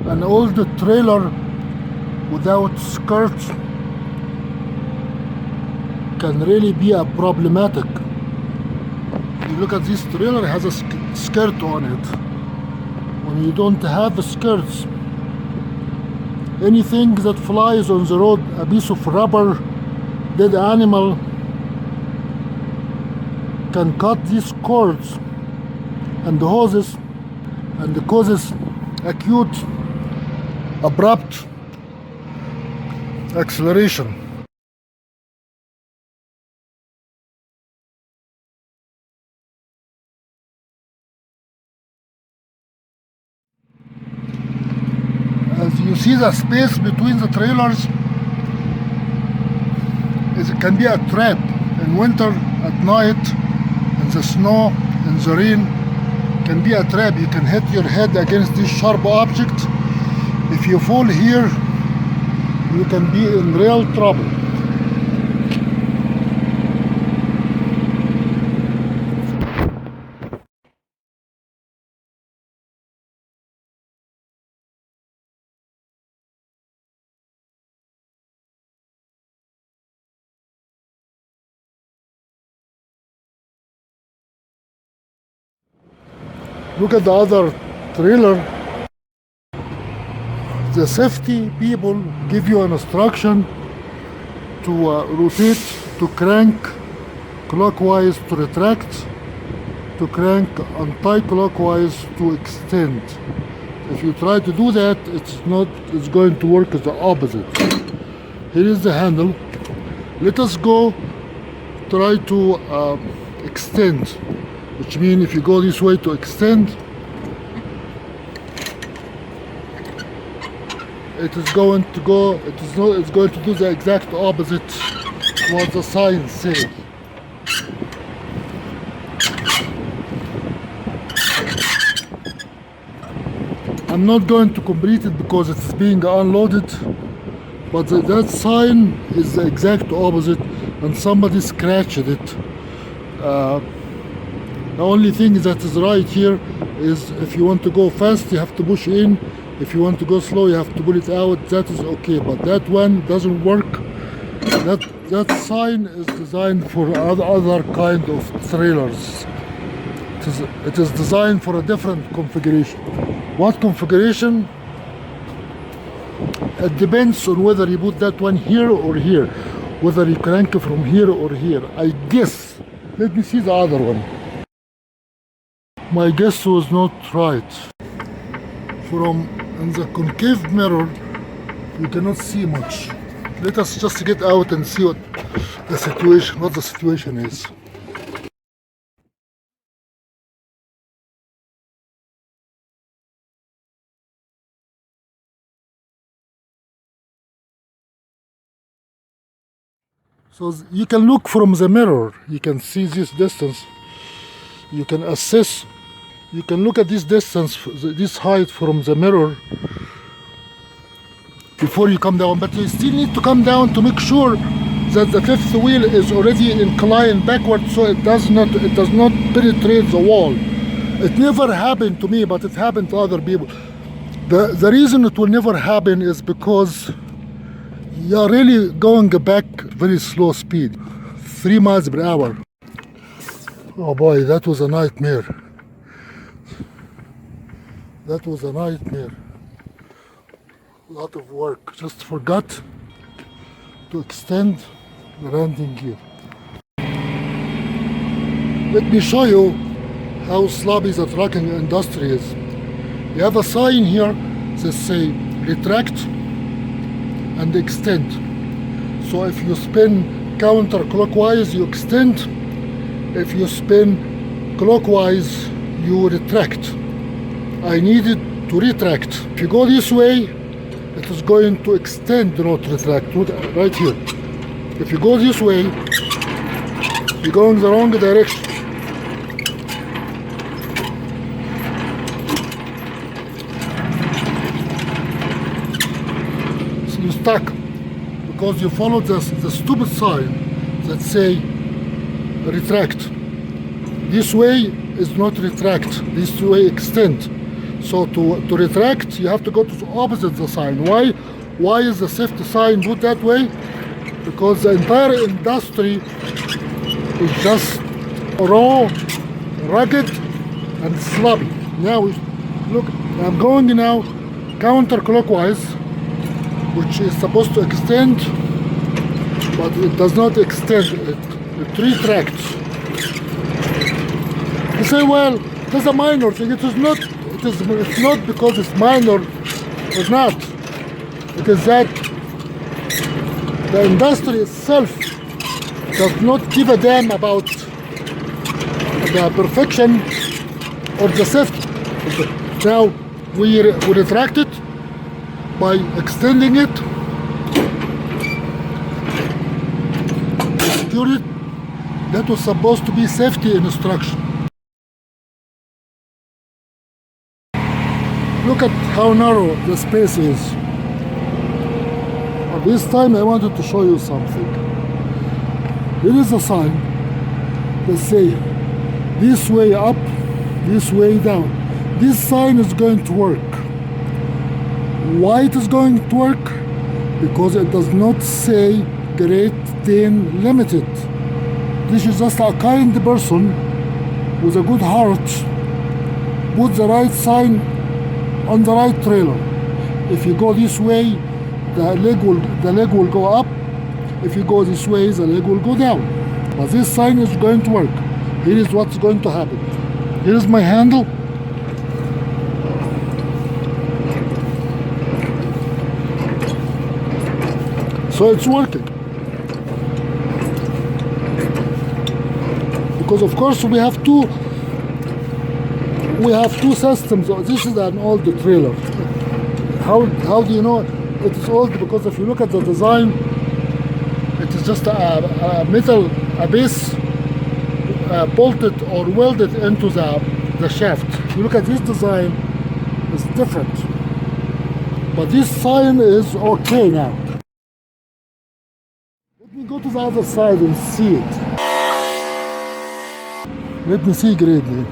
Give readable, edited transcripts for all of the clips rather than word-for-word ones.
An old trailer without skirts can really be a problematic. You look at this trailer, it has a skirt on it. When you don't have skirts, anything that flies on the road, a piece of rubber, dead animal, can cut these cords and the hoses and causes acute abrupt acceleration. As you see, the space between the trailers it can be a trap in winter, at night, in the snow, in the rain. Can be a trap. You can hit your head against this sharp object. If you fall here, you can be in real trouble. Look at the other trailer. The safety people give you an instruction to rotate, to crank clockwise to retract, to crank anti-clockwise to extend. If you try to do that, it's going to work as the opposite. Here is the handle. Let us go try to extend, which means if you go this way to extend, it is going to go, it's going to do the exact opposite what the signs say. I'm not going to complete it because it's being unloaded, but that sign is the exact opposite and somebody scratched it. The only thing that is right here is if you want to go fast, you have to push in. If you want to go slow, you have to pull it out. That is okay, but that one doesn't work. That sign is designed for other kind of trailers. It is designed for a different configuration. What configuration? It depends on whether you put that one here or here, whether you crank it from here or here. I guess. Let me see the other one. My guess was not right. From in the concave mirror, you cannot see much. Let us just get out and see what the situation is. So you can look from the mirror. You can see this distance. You can assess. You can look at this distance, this height from the mirror before you come down, but you still need to come down to make sure that the fifth wheel is already inclined backward so it does not penetrate the wall. It never happened to me, but it happened to other people. The reason it will never happen is because you're really going back very slow speed, 3 miles per hour. Oh boy, that was a nightmare. That was a nightmare. A lot of work. Just forgot to extend the landing gear. Let me show you how sloppy the trucking industry is. You have a sign here that says retract and extend. So if you spin counterclockwise, you extend. If you spin clockwise, you retract. I needed to retract. If you go this way, it is going to extend, not retract, right here. If you go this way, you're going the wrong direction. So you're stuck because you followed the stupid sign that say retract. This way is not retract, this way extend. So to retract, you have to go to the opposite the sign. Why? Why is the safety sign put that way? Because the entire industry is just raw, rugged, and sloppy. Now, look, I'm going now counterclockwise, which is supposed to extend, but it does not extend. It retracts. You say, well, it's a minor thing. It is not. It's not because it's minor or not. It is that the industry itself does not give a damn about the perfection or the safety. Now we retract it by extending it, secure it. That was supposed to be safety instruction. Look at how narrow the space is. But this time I wanted to show you something. Here is a sign that say this way up, this way down. This sign is going to work. Why it is going to work? Because it does not say Great Dane Limited. This is just a kind person with a good heart put the right sign on the right trailer. If you go this way, the leg will go up. If you go this way, the leg will go down. But this sign is going to work. Here is what's going to happen. Here is my handle. So it's working. Because of course we have two systems. This is an old trailer. How do you know it is old? Because if you look at the design, it is just a metal base bolted or welded into the shaft. If you look at this design, it's different. But this sign is okay now. Let me go to the other side and see it. Let me see Great Dane.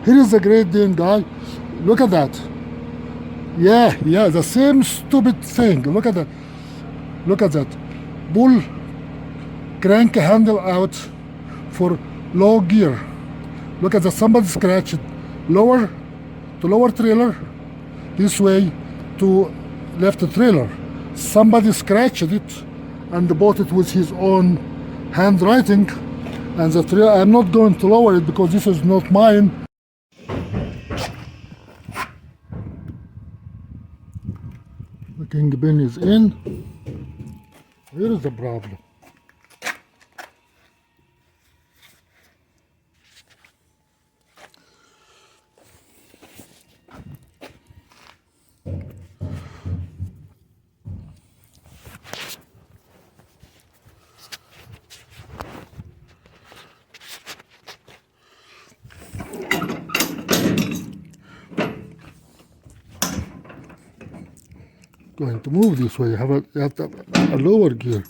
Here is the Great Dane guy. Look at that. Yeah, the same stupid thing. Look at that. Look at that. Pull crank handle out for low gear. Look at that. Somebody scratched lower to lower trailer. This way to left trailer. Somebody scratched it and bought it with his own handwriting. And the trailer, I'm not going to lower it because this is not mine. The kingpin is in. Here is the problem. Going to move this way. You have to have a lower gear.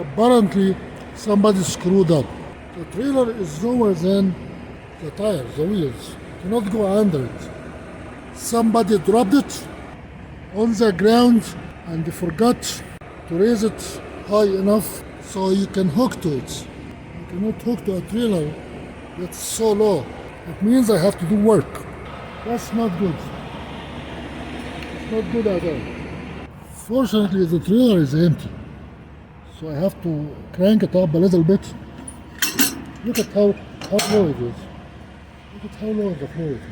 Apparently, somebody screwed up. The trailer is lower than the tires, the wheels. You cannot go under it. Somebody dropped it on the ground and forgot to raise it high enough so you can hook to it. You cannot hook to a trailer that's so low. It means I have to do work. That's not good. It's not good at all. Fortunately, the trailer is empty, so I have to crank it up a little bit. Look at how low it is. Look at how low the floor it is.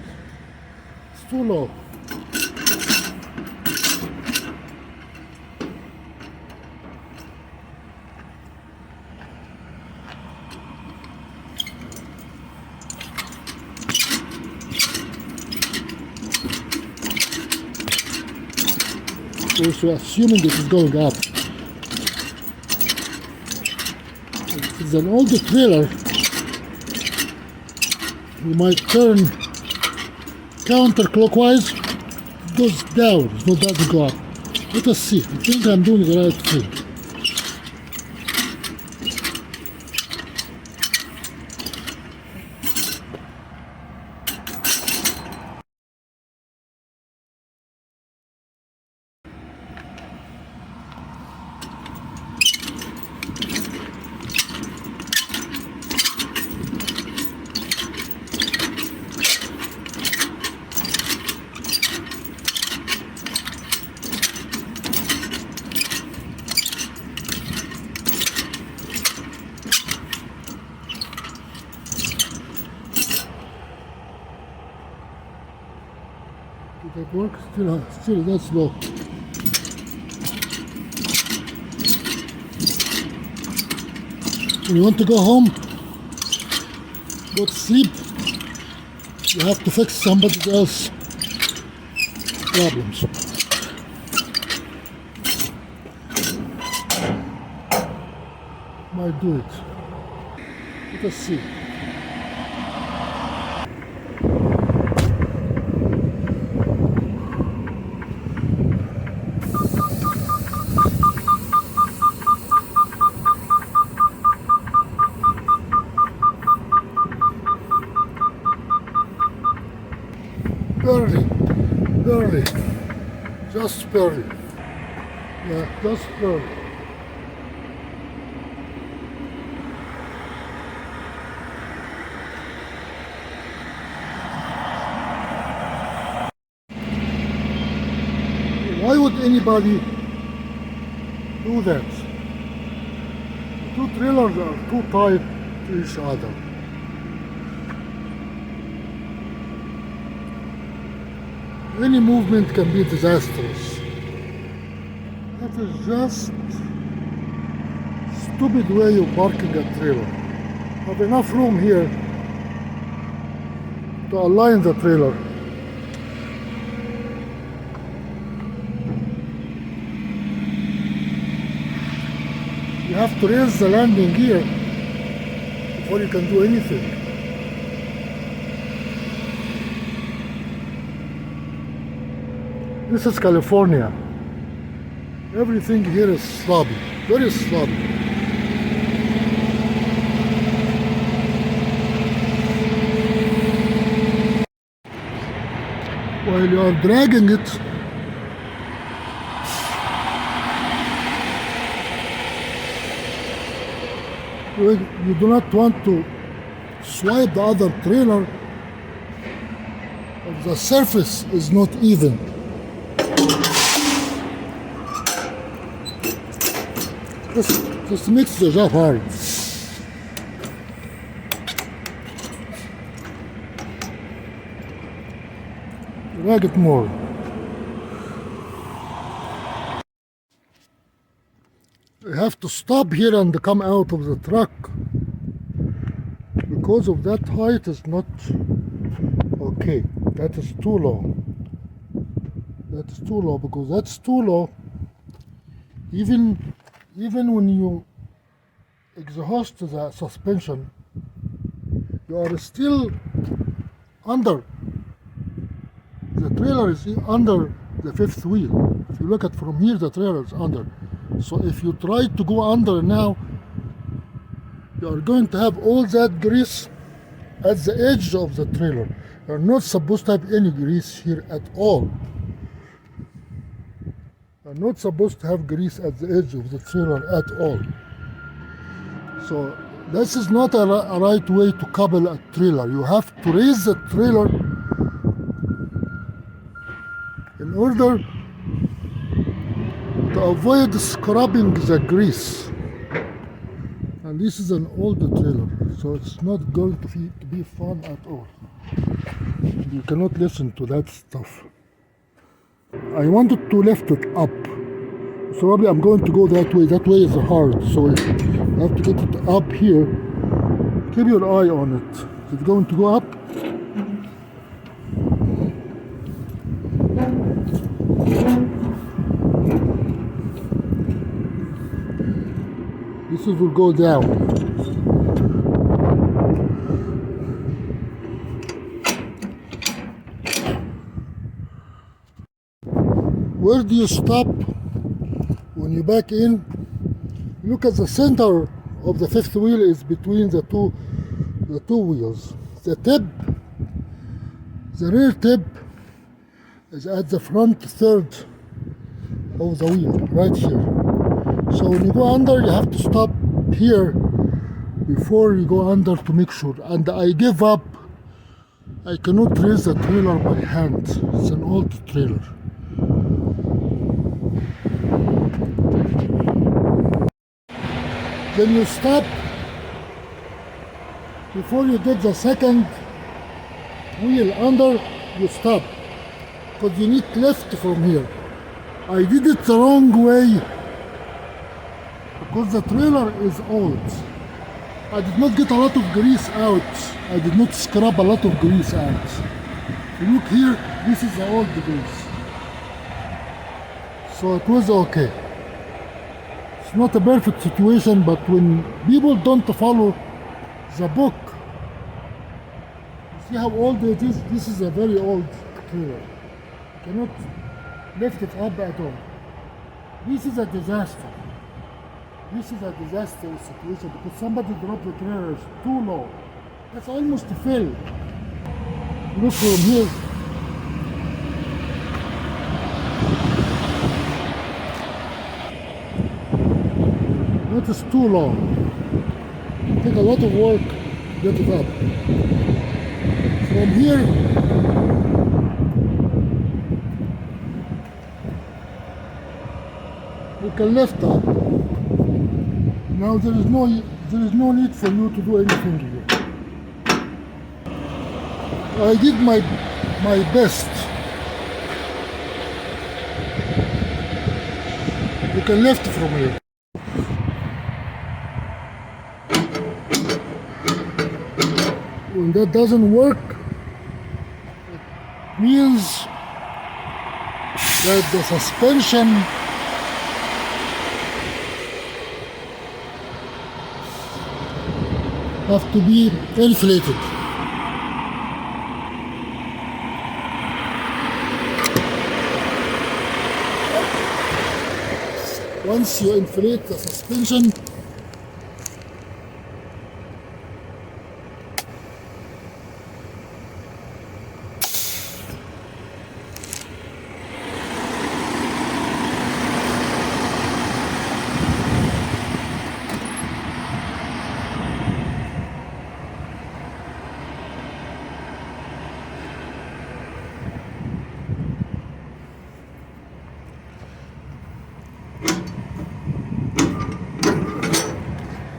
It's too low. Also assuming it is going up. If it's an older trailer, you might turn counterclockwise. It goes down, it doesn't go up. Let us see. I think I'm doing the right thing. Did that work? Still that's low. When you want to go home, go to sleep, you have to fix somebody else's problems. Might do it. Let us see. Barely, just barely. Yeah, just barely. Why would anybody do that? The two trailers are too tight to each other. Any movement can be disastrous. That is just stupid way of parking a trailer. Have enough room here to align the trailer. You have to raise the landing gear before you can do anything. This is California. Everything here is sloppy, very sloppy. While you are dragging it, you do not want to swipe the other trailer, but the surface is not even. This makes the job hard. Drag it more. You have to stop here and come out of the truck. Because of that height is not okay. That is too low. That is too low, because that's too low. Even when you exhaust the suspension, you are still under. The trailer is under the fifth wheel. If you look at from here, the trailer is under. So if you try to go under now, you are going to have all that grease at the edge of the trailer. You're not supposed to have any grease here at all. You're not supposed to have grease at the edge of the trailer at all. So this is not a right way to couple a trailer. You have to raise the trailer in order to avoid scrubbing the grease. And this is an old trailer, so it's not going to be fun at all. You cannot listen to that stuff. I wanted to lift it up, so probably I'm going to go that way. That way is hard, so I have to get it up here. Keep your eye on it. Is it going to go up? This will go down. Where do you stop when you back in? Look at the center of the fifth wheel is between the two wheels. The tip, the rear tip, is at the front third of the wheel, right here. So when you go under, you have to stop here before you go under to make sure. And I give up. I cannot raise the trailer by hand. It's an old trailer. Then you stop before you get the second wheel under. You stop because you need lift from here. I did it the wrong way because the trailer is old. I did not get a lot of grease out. I did not scrub a lot of grease out. If you look here, this is the old grease. So it was okay. It's not a perfect situation, but when people don't follow the book, you see how old it is? This is a very old trailer. You cannot lift it up at all. This is a disaster. This is a disastrous situation because somebody dropped the trailer too low. That's almost a fill. Look from here. That is too long. Take a lot of work to get it up. From here, you can lift up. Now there is no need for you to do anything here. I did my best. You can lift from here. When that doesn't work, it means that the suspension have to be inflated. Once you inflate the suspension,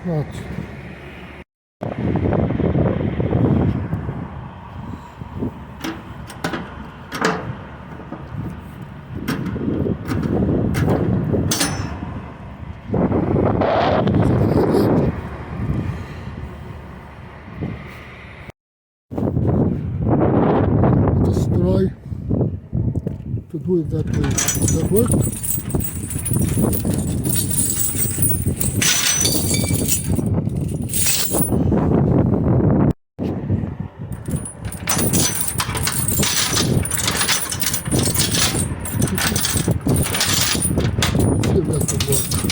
not. Just try to do it that way. Does that work? See if that will work.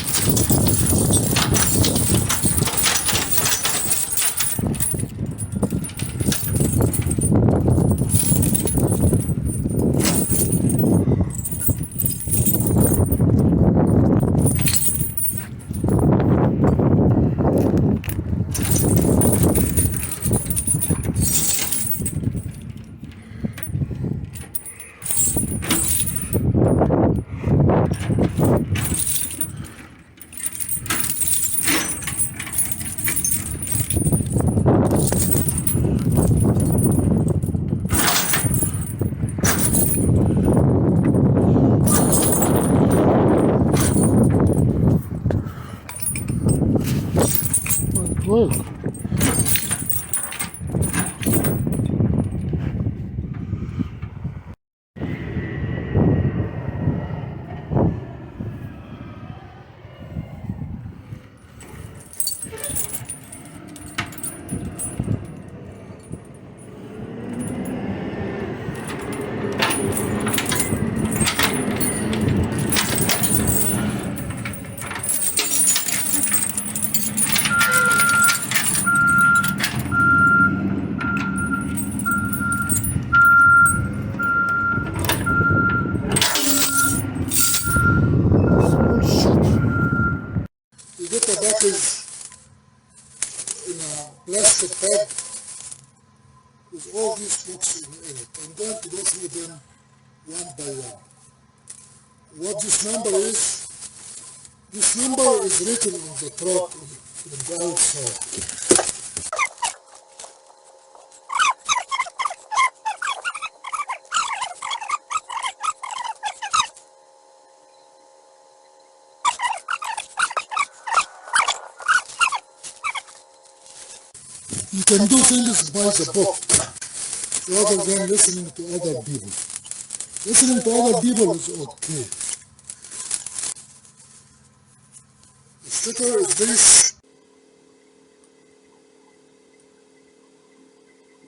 well. Small sheet. You get a package in a plastic bag with all these books in it. I'm going to go through them one by one. What this number is written on the truck on the outside. You can do things by the book rather than listening to other people. Listening to other people is okay. The sticker is very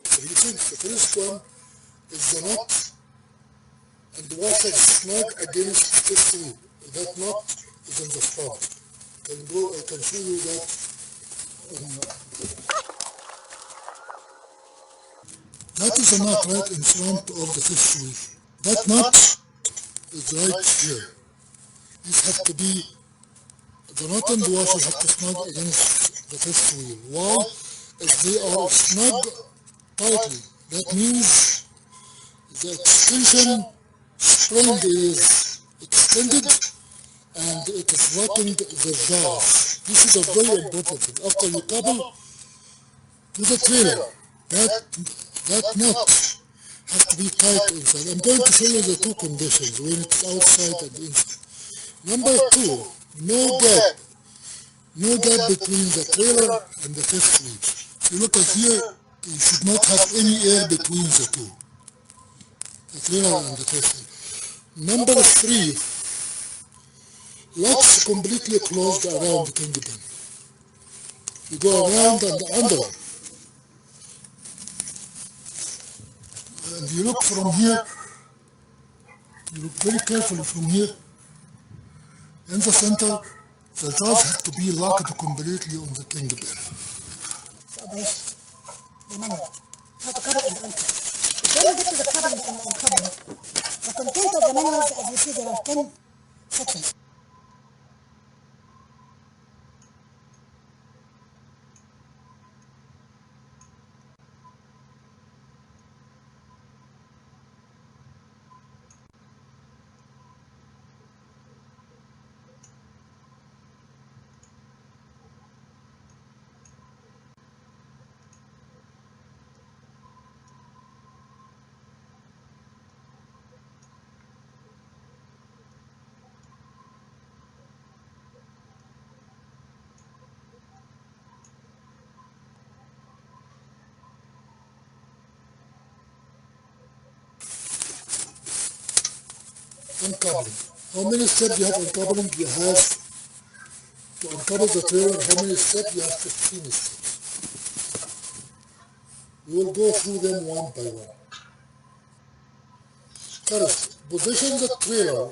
three things. The first one is the nut and the washer snug against this wheel. That nut is in the front. I can show you that. That is a nut right in front of the fifth wheel. That nut is right here. These have to be, the nut and the washer have to snug against the fifth wheel. Why? If they are snug tightly, that means the extension spring is extended and it is locking the valve. This is a very important thing. After you couple to the trailer, that nut has to be tight inside. I'm going to show you the two conditions, when it's outside and inside. Number two, no gap between the trailer and the fifth wheel. If you look at here, you should not have any air between the two, the trailer and the fifth wheel. Number three, locks completely closed around the kingpin. You go around and under. And you look from here, you look very carefully from here. In the center, the jaws have to be locked completely on the kingpin. So this, remember, how to cover and uncover. Before you get to the covering and uncovering, the content of the manuals, as you see, there are 10 sections. Uncoupling. How many steps you have uncoupling? You have to uncouple the trailer. How many steps? You have 15 steps. We will go through them one by one. First, position the trailer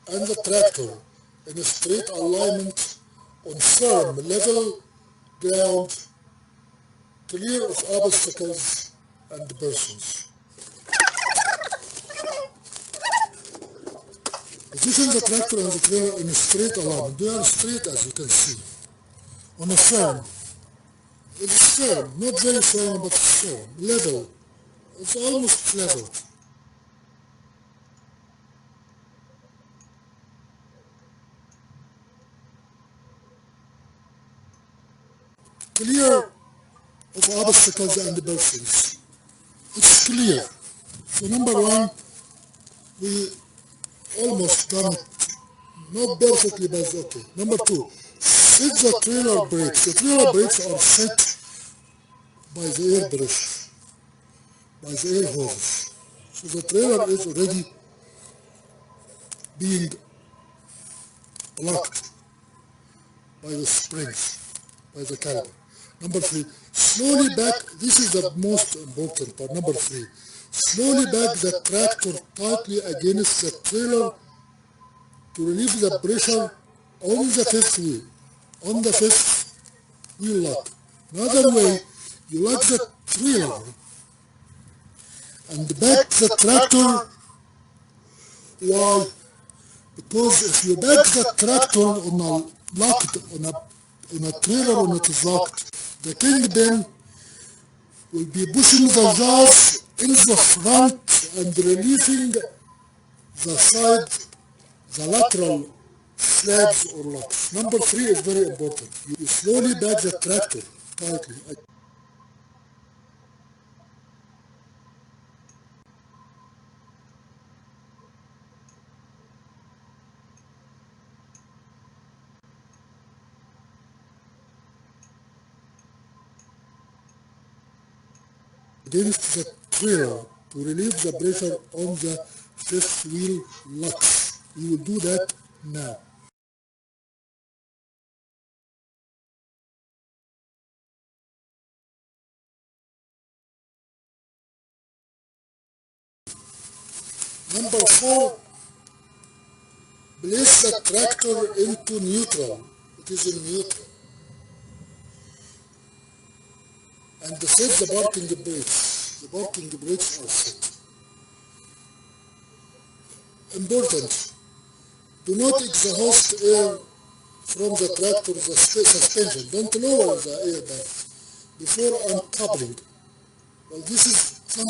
and the tractor in a straight alignment on firm, level ground, clear of obstacles and persons. Position the tractor and the trailer in a straight alignment. They are straight, as you can see. On a firm. It's firm, not very firm, but firm. Level. It's almost level. Clear of obstacles and persons. It's clear. So number one, we almost done it. Not perfectly, but okay. Number two, set the trailer brakes. The trailer brakes are set by the air pressure, by the air hoses. So the trailer is already being blocked by the springs, by the caliper. Number 3, slowly back, this is the most important part. Number 3, slowly back the tractor tightly against the trailer to relieve the pressure on the fifth wheel, on the fifth wheel lock. Another way, you lock the trailer and back the tractor. Why? Because if you back the tractor on a locked, on a trailer when it is locked, the kingpin will be pushing the jaws in the front and relieving the side, the lateral slabs or locks. Number 3 is very important. You slowly back the tractor tightly against the trailer to relieve the pressure on the fifth wheel locks. We will do that now. Number 4, place the tractor into neutral. It is in neutral. And set the parking brakes. The parking brakes are set. Important. Do not exhaust air from the tractor's suspension. Don't lower the airbag before uncoupling. Well, this is some.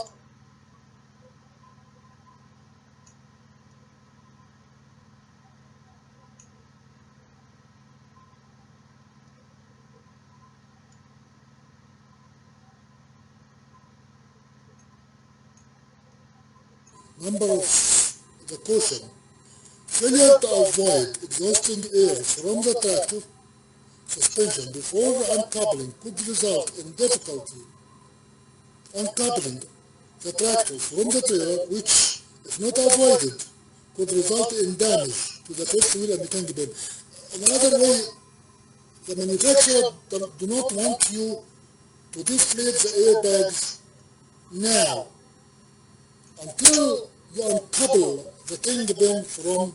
Number of the caution. Failure to avoid exhausting air from the tractor suspension before uncoupling could result in difficulty uncoupling the tractor from the trailer, which, if not avoided, could result in damage to the fifth wheel and the kingpin. Another way, the manufacturer do not want you to deflate the airbags now until you uncouple the kingpin from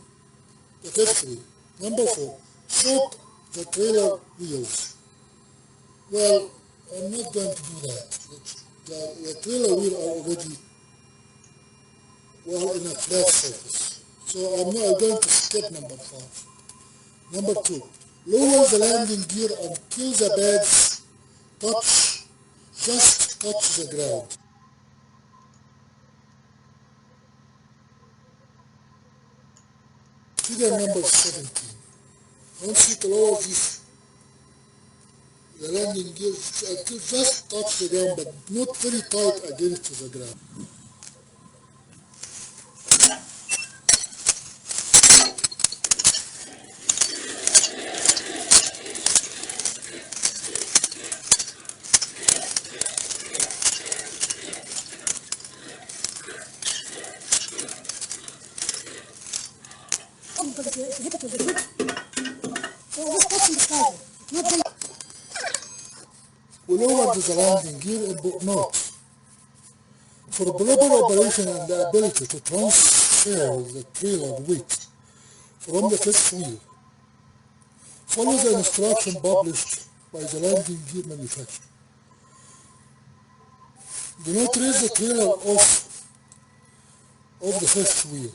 the fifth wheel. Number 4, choke the trailer wheels. Well, I'm not going to do that. The trailer wheel are already well in a flat surface. So I'm going to skip number 5. Number 2, lower the landing gear until the bags just touch the ground. Figure number 17. Once you lower the landing gear until just touch the ground, but not very tight against the ground. Because if you hit it with the grip, so just touching the side, not the. We lowered the landing gear and note. For proper operation and the ability to transfer the trailer weight from the fifth wheel, follow the instruction published by the landing gear manufacturer. Do not raise the trailer off the fifth wheel.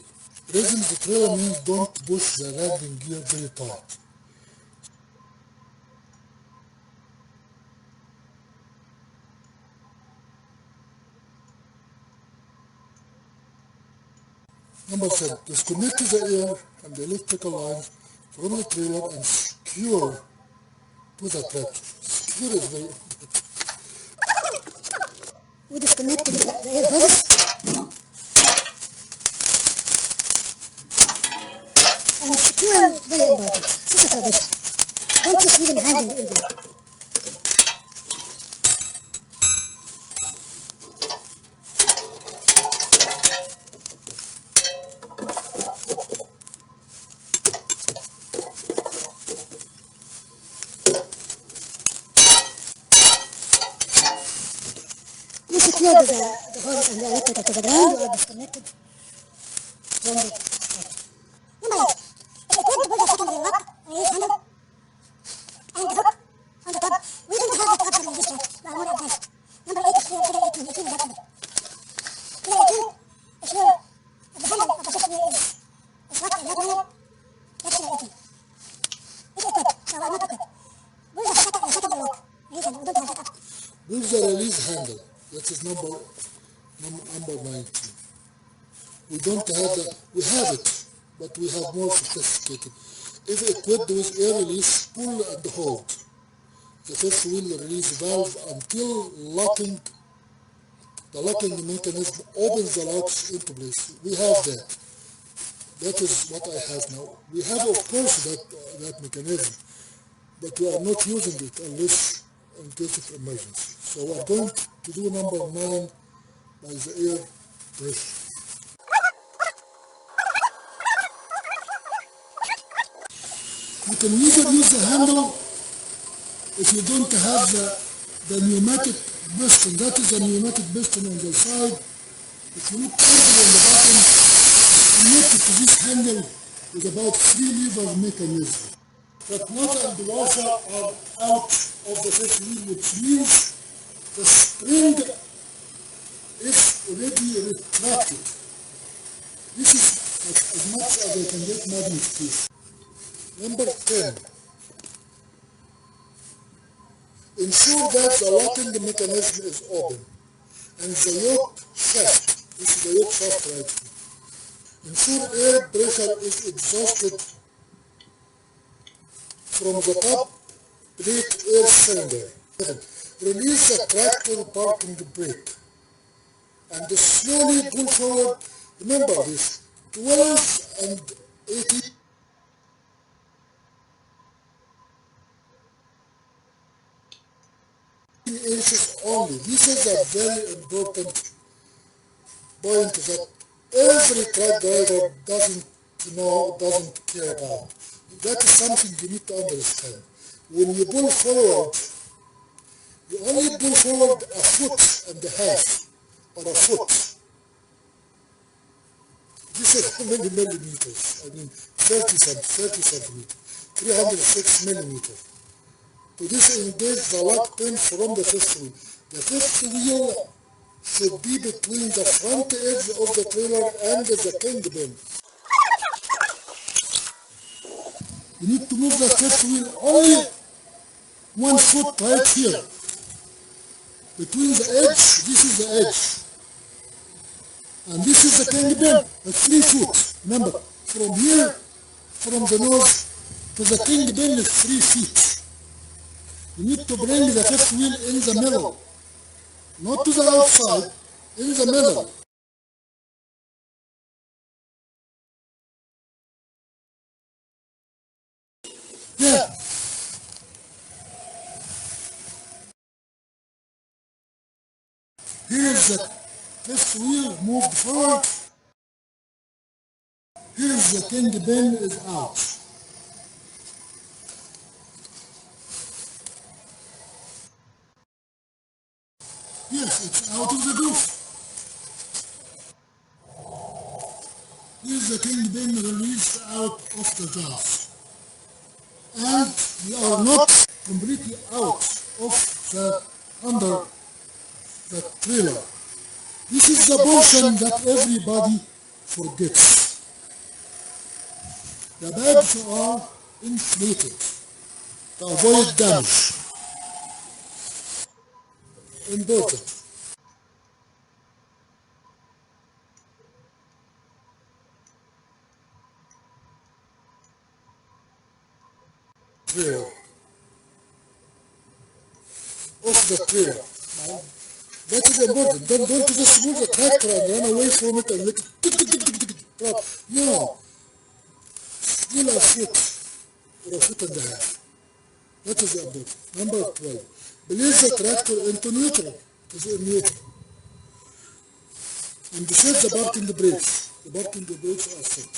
Raising the trailer means don't push the landing gear very tight. Number 7, disconnect the air and the electrical lines from the trailer and secure to the tractor. Secure is very important. We disconnected the air hose. And secure very important. This is a tradition. Don't just leave the hose and the electrical to the ground, you are disconnected from the tractor. Number 8. If you attempt to pull the secondary lock, release handle, and the hook on the top, we don't have that option in this tractor. We are more advanced. Number 8 is figure 18. You see that number. Figure 18 is where the handle of the fifth wheel is locked in that manner. That's figure 18. It's equipped, so we are not equipped. Pull the secondary lock, release handle. We don't have that option. Pull the release handle. That is number 19. We don't have that. We have it, but we have more sophisticated. If equipped with air release, pull and hold the fifth wheel release valve until the locking mechanism opens the locks into place. We have that. That is what I have now. We have, of course, that mechanism, but we are not using it unless in case of emergency. So we are going to do number 9 by the air pressure. You can either use the handle if you don't have the pneumatic piston. That is the pneumatic piston on the side. If you look carefully on the bottom, connected to this handle is about 3 lever mechanism. That nut and the washer are out of the fifth wheel, which means the spring is already retracted. This is as much as I can get magnification. Number 10. Ensure that the locking mechanism is open and the yoke shaft, this is the yoke shaft right here. Ensure air pressure is exhausted from the top brake air cylinder. Release the tractor parking brake and slowly pull forward. Remember this, 12 and 18 inches only. This is a very important point that every truck driver doesn't care about. That is something you need to understand. When you pull forward, you only pull forward a foot and a half, or a foot. This is how many millimeters? I mean, 30 centimeters, 306 millimeters. To disengage the lock pin from the fifth wheel. The fifth wheel should be between the front edge of the trailer and the kingpin. You need to move the fifth wheel only 1 foot right here. Between the edge, this is the edge. And this is the kingpin, that's 3 foot. Remember, from here, from the nose to the kingpin is 3 feet. You need to bring the fifth wheel in the middle, not to the outside, in the middle. Yeah. Here is the fifth wheel moved forward. Here is the kingpin is out. Yes, it's out of the roof. Here's the kingpin released out of the jaws. And we are not completely out of the under the trailer. This is the portion that everybody forgets. The bags are inflated to avoid damage. Important. Trailer. Off the trailer. Now, that is important. Don't just move the tractor and run away from it and let it drop. No. Still a foot or a foot and a half. That is important. Number 12. Place the tractor into neutral. It is in neutral. And set the parking brakes. The parking brakes are set.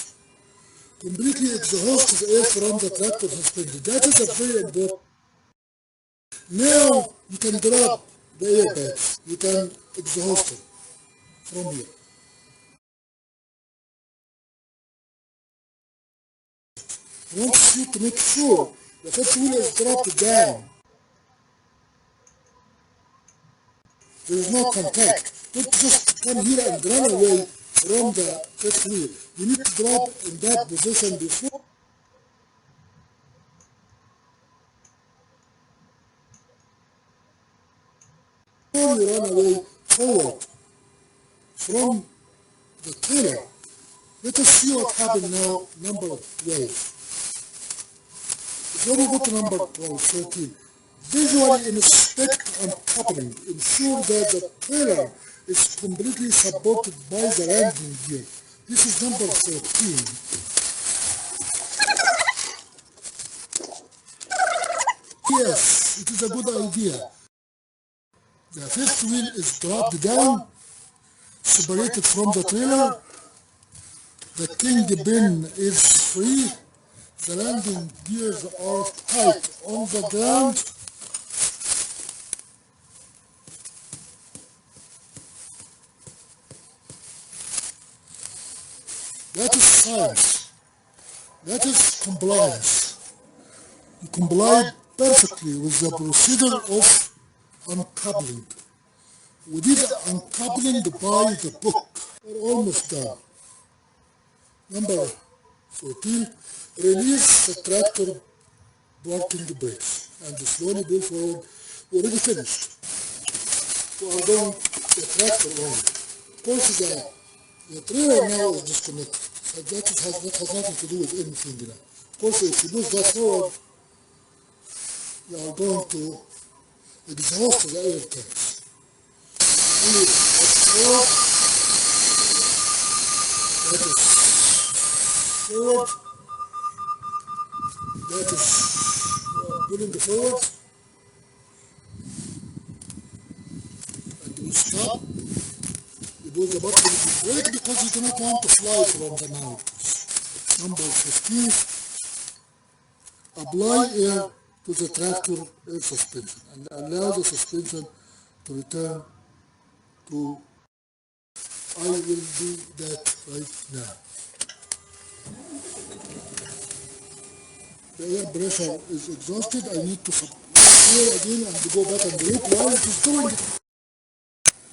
Completely exhaust the air from the tractor suspended. That is a very important. Now you can drop the airbags. You can exhausted from here. I want you to make sure the fifth wheel is dropped down. There is no contact. Don't just come here and run away from the fifth wheel. You need to drop in that position before you run away forward from the trailer. Let us see what happened now, number 12. Before we go to number 12, 13, visually inspect uncoupling. Ensure that the trailer is completely supported by the landing gear. This is number 13. Yes, it is a good idea. The fifth wheel is dropped down, separated from the trailer. The kingpin is free. The landing gears are tight on the ground. That is science. That is compliance. You complied perfectly with the procedure of uncoupling. We did uncoupling by the book. We're almost done. Number 14, release the tractor parking brakes and slowly pull forward. We already finished. We are going the tractor only. Of course, the trailer now is disconnected. So that has nothing to do with anything now. Of course, if you move that forward, you are going to exhaust the air tanks. Only forward. That is forward. That is pulling the forward. And you stop. You pull the button with the brake because you do not want to fly from the mountains. Number 15. Apply air to the tractor air suspension and allow the suspension to return to. I will do that right now. The air pressure is exhausted. I need to air again and go back and look while it is doing it.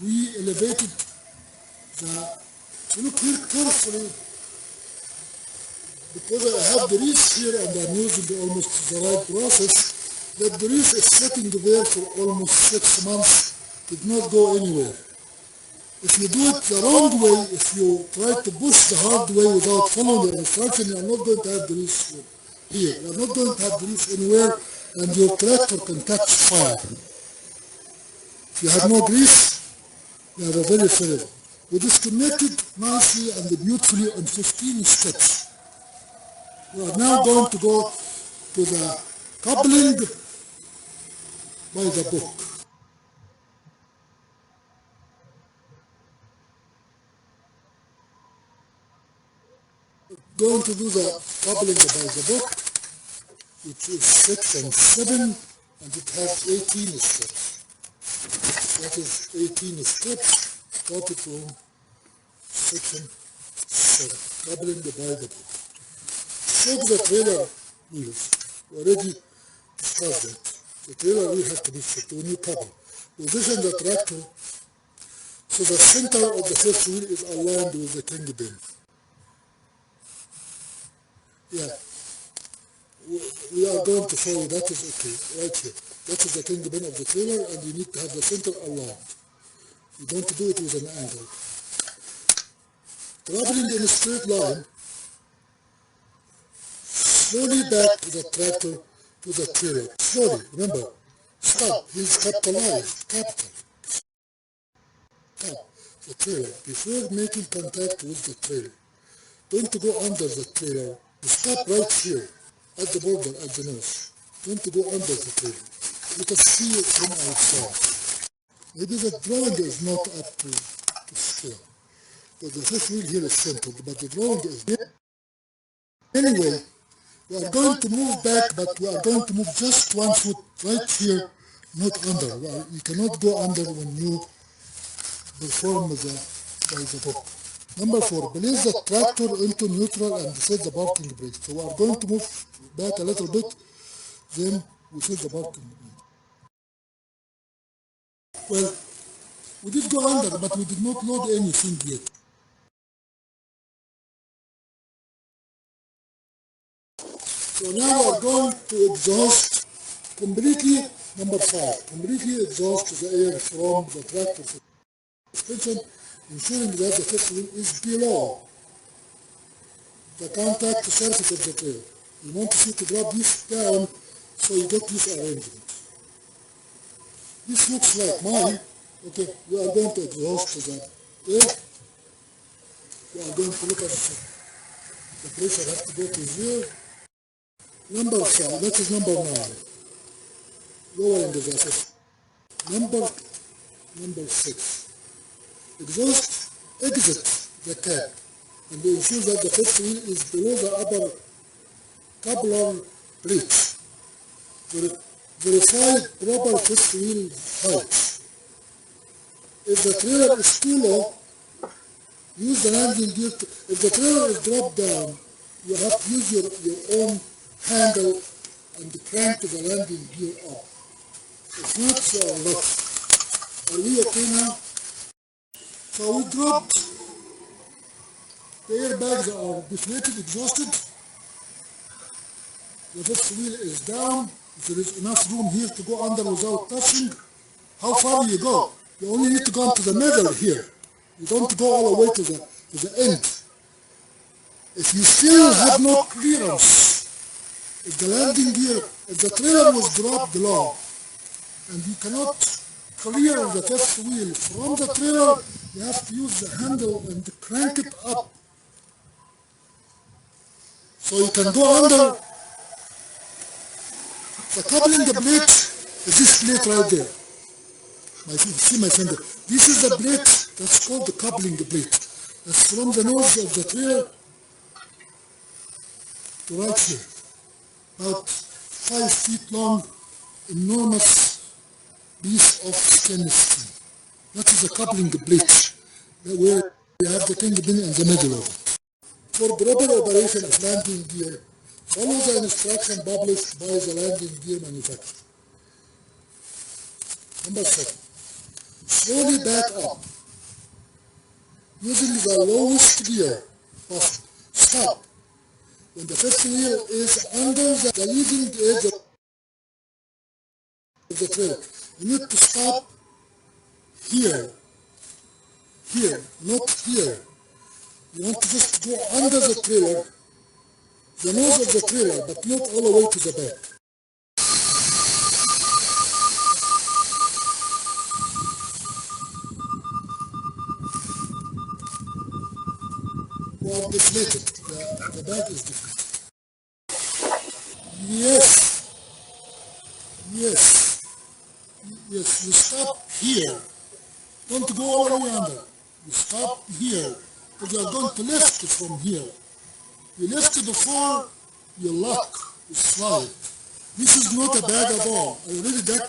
We elevated look here carefully because I have the grease here and I'm using almost the right process. The grease is sitting there for almost 6 months. It did not go anywhere. If you do it the wrong way, if you try to push the hard way without following the instruction, you are not going to have grease here. You are not going to have grease anywhere and your tractor can catch fire. If you have no grease, you have a very failure. We disconnected nicely and beautifully on 15 steps. We are now going to go to the coupling by the book. Going to do the coupling by the book, which is 6 and 7, and it has 18 steps. That is 18 steps. Started from section 7, coupling by the book. Check the trailer wheels. We already discussed that. The trailer wheel has to be checked when you couple. Position the tractor so the center of the fifth wheel is aligned with the kingpin. Yeah. We are going to show you that is okay, right here. That is the kingpin of the trailer and you need to have the center aligned. You don't do it with an angle. Traveling in a straight line, slowly back the tractor to the trailer. Slowly, remember, stop, he's capitalized, capital. Stop the trailer before making contact with the trailer. Don't go under the trailer. You stop right here, at the border, at the nose. Don't go under the trailer. You can see it from outside. Maybe the drawing is not up to scale. But the fifth wheel here is simple, but the drawing is there. Anyway, we are going to move back, but we are going to move just 1 foot right here, not under. Well, you cannot go under when you performed by the book. Number 4, place the tractor into neutral and set the parking brake. So we are going to move back a little bit, then we set the parking brake. Well, we did go under, but we did not load anything yet. So now we are going to exhaust completely, number 5, completely exhaust the air from the tractor suspension, ensuring that the fifth wheel is below the contact surface of the trailer. You want to see to drop this down so you get this arrangement. This looks like mine. Okay, we are going to exhaust the air. We are going to look at the pressure has to go to 0. Number 5, that is number 9. Lowering the gases. Number 6. Exhaust exit the cab and ensure that the fifth wheel is below the upper coupler plates. Verify proper fifth wheel height. If the trailer is too low, use the landing gear. If the trailer is dropped down, you have to use your own handle and crank the landing gear up. If not, so look. Are we okay now? So we dropped. The airbags are deflated, exhausted. The fifth wheel is down. If there is enough room here to go under without touching, how far do you go? You only need to go to the middle here. You don't go all the way to the end. If you still have no clearance, if the landing gear, if the trailer was dropped low, and you cannot clear the fifth wheel from the trailer, you have to use the handle and crank it up. So you can go under. The coupling plate is this plate right there. See my finger. This is the plate that's called the coupling plate. That's from the nose of the trailer to right here. About 5 feet long, enormous piece of stainless steel. That is the coupling plate, where you have the kingpin in the middle of it. For proper operation of landing gear, follow the instruction published by the landing gear manufacturer. Number 7. Slowly back up, using the lowest gear possible. Stop when the fifth wheel is under the leading edge of the trailer. You need to stop here, not here. You want to just go under the trailer, the nose of the trailer, but not all the way to the back. You are deflated. The back is deflated. Yes. You stop here. Don't go all the way under. You stop here. Because you are going to lift it from here. You lift it before you lock, you slide. This is not a bag at all. I already got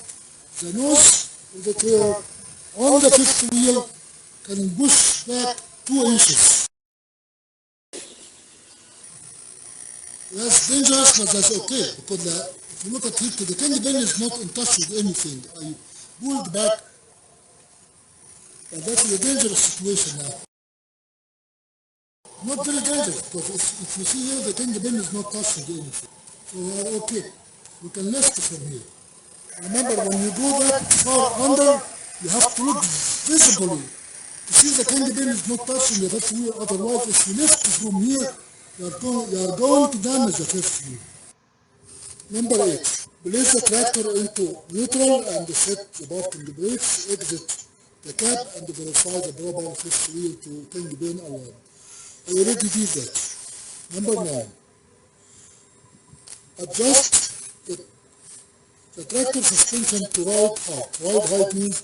the nose of the trailer on the fifth wheel, can push back 2 inches. That's dangerous, but that's okay, because if you look at it, the kingpin is not in touch with anything. I pulled back, but that's a dangerous situation now. Not very dangerous, because if you see here, the kingpin is not touching anything. So we are okay. We can lift it from here. Remember, when you go that far under, you have to look visibly. You see the kingpin is not touching the fifth wheel, otherwise if you lift it from here, you are going to damage the fifth wheel. Number 8. Place the tractor into neutral and set the parking brakes, exit the cab and verify the proper fifth wheel to kingpin alarm. I already did that. Number 9. Adjust the tractor suspension to ride height. Ride height means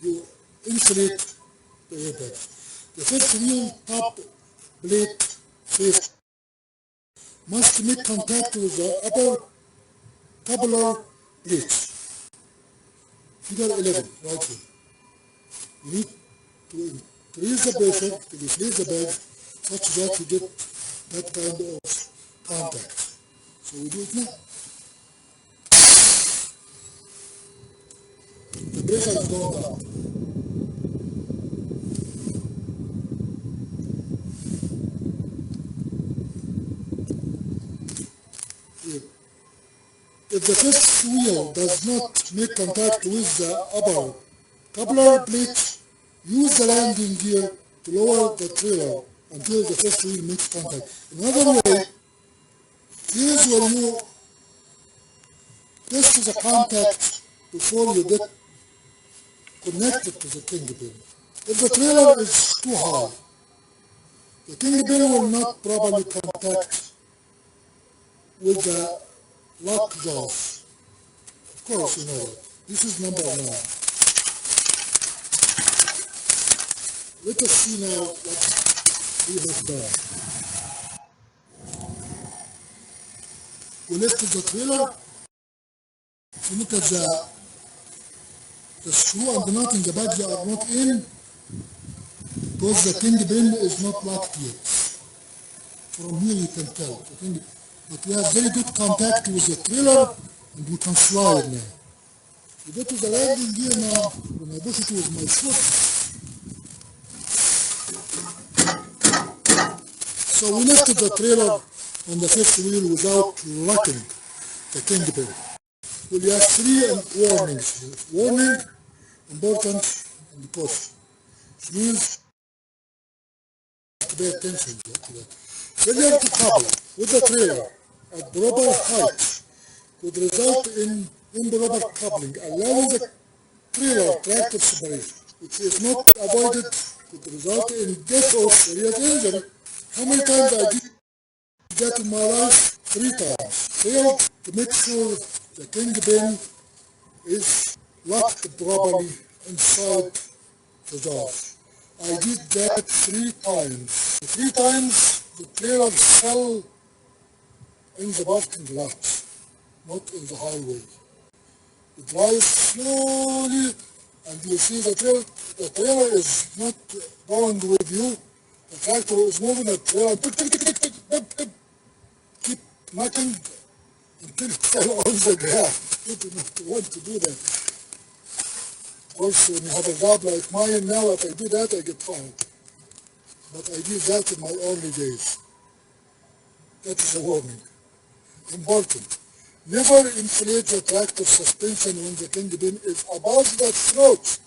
you inflate the airbags. The fifth wheel top plate face must make contact with the upper coupler plates. Figure 11, right here. You need to increase the pressure, to deflate the bag, such that you get that kind of contact. So we do it now. The pressure is going down. Here. If the fifth wheel does not make contact with the upper coupler plate, use the landing gear to lower the trailer until the fifth wheel makes contact. Another way, here's where you test the contact before you get connected to the kingpin. If the trailer is too high, the kingpin will not properly contact with the lock jaws. Of course, you know that. This is number 9. Let us see now what we have done. We lifted the trailer. If you look at the screw and the nut in the back, they are not in because the kingpin is not locked yet. From here you can tell. But we have very good contact with the trailer and we can slide now. We go to the landing gear now. When I push it with my foot, so we lifted the trailer on the fifth wheel without locking the kingpin. Well, you have 3 warnings here. Warning, important, and caution. Which means to pay attention to that. Failure to couple with the trailer at proper height could result in improper coupling, allowing the trailer tractor separation, which if not avoided could result in death or serious injury. How many times I did that in my life? 3 times. Failed to make sure the kingpin is locked properly inside the jaws. I did that 3 times. 3 times the trailer fell in the parking lot, not in the highway. You drive slowly and you see the trailer is not going with you. The tractor is moving, the trailer keep knocking until it fell on the ground. You do not want to do that. Of course, when you have a job like mine now, if I do that, I get fired. But I did that in my early days. That is a warning. Important. Never inflate the tractor suspension when the kingpin is above the throat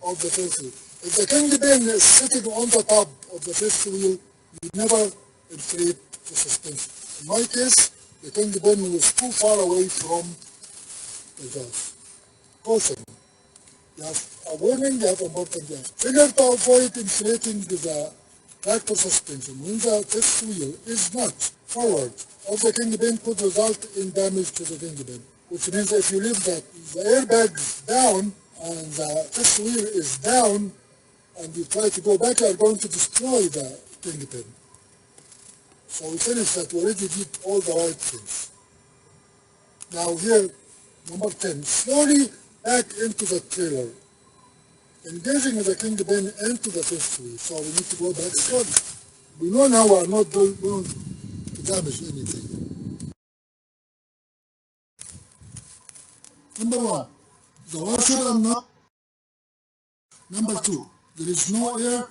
of the fifth wheel. If the kingpin is sitting on the top of the fifth wheel, you never inflate the suspension. In my case, the kingpin was too far away from the jaws. Caution. You have a warning, you have important gas. Failure to avoid inflating the tractor suspension when the fifth wheel is not forward of the kingpin could result in damage to the kingpin, which means if you leave the airbag down and the fifth wheel is down and you try to go back, you are going to destroy the kingpin. So we finished that. We already did all the right things. Now here, number 10, slowly back into the trailer, engaging the kingpin into the fifth wheel. So we need to go back slowly. We know now we are not going to damage anything. Number 1, the washer and nut. Number 2, there is no air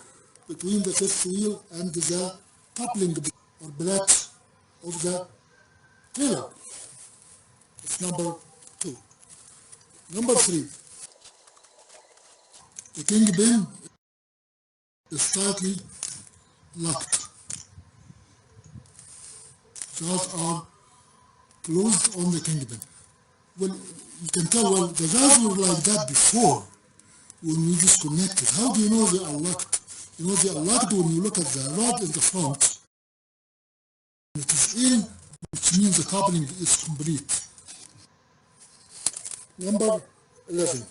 between the fifth wheel and the coupling or blocks of the trailer. It's number 2. Number 3, the kingpin is tightly locked. Jaws are closed on the kingpin. Well, you can tell, well, the jaws were like that before when we disconnected. How do you know they are locked? You know they are locked when you look at the rod in the front. It is in, which means the coupling is complete. Number 11.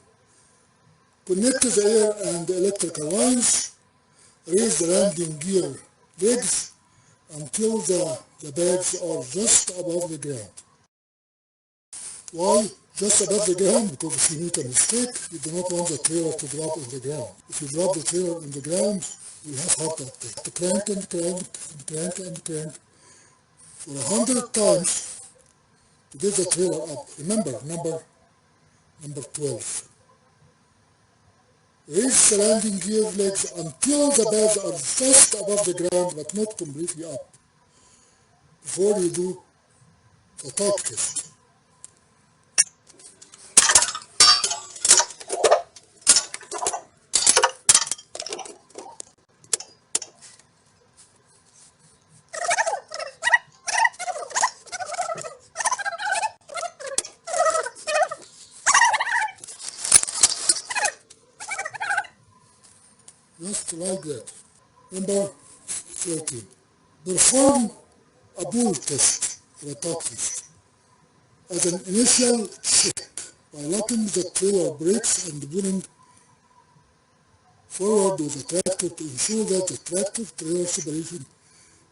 Connect the air and the electrical lines. Raise the landing gear legs until the bags are just above the ground. Why? just above the ground, because if you make a mistake, you do not want the trailer to drop in the ground. If you drop the trailer in the ground, you have heart attack. To crank and crank and crank and crank for 100 times to get the trailer up. Remember, number 12. Raise the landing gear legs until the bags are just above the ground but not completely up before you do the torque test. Just like that. Number 13. Perform a bull test or a torque test as an initial check by locking the trailer brakes and pulling forward with the tractor to ensure that the tractor-trailer separation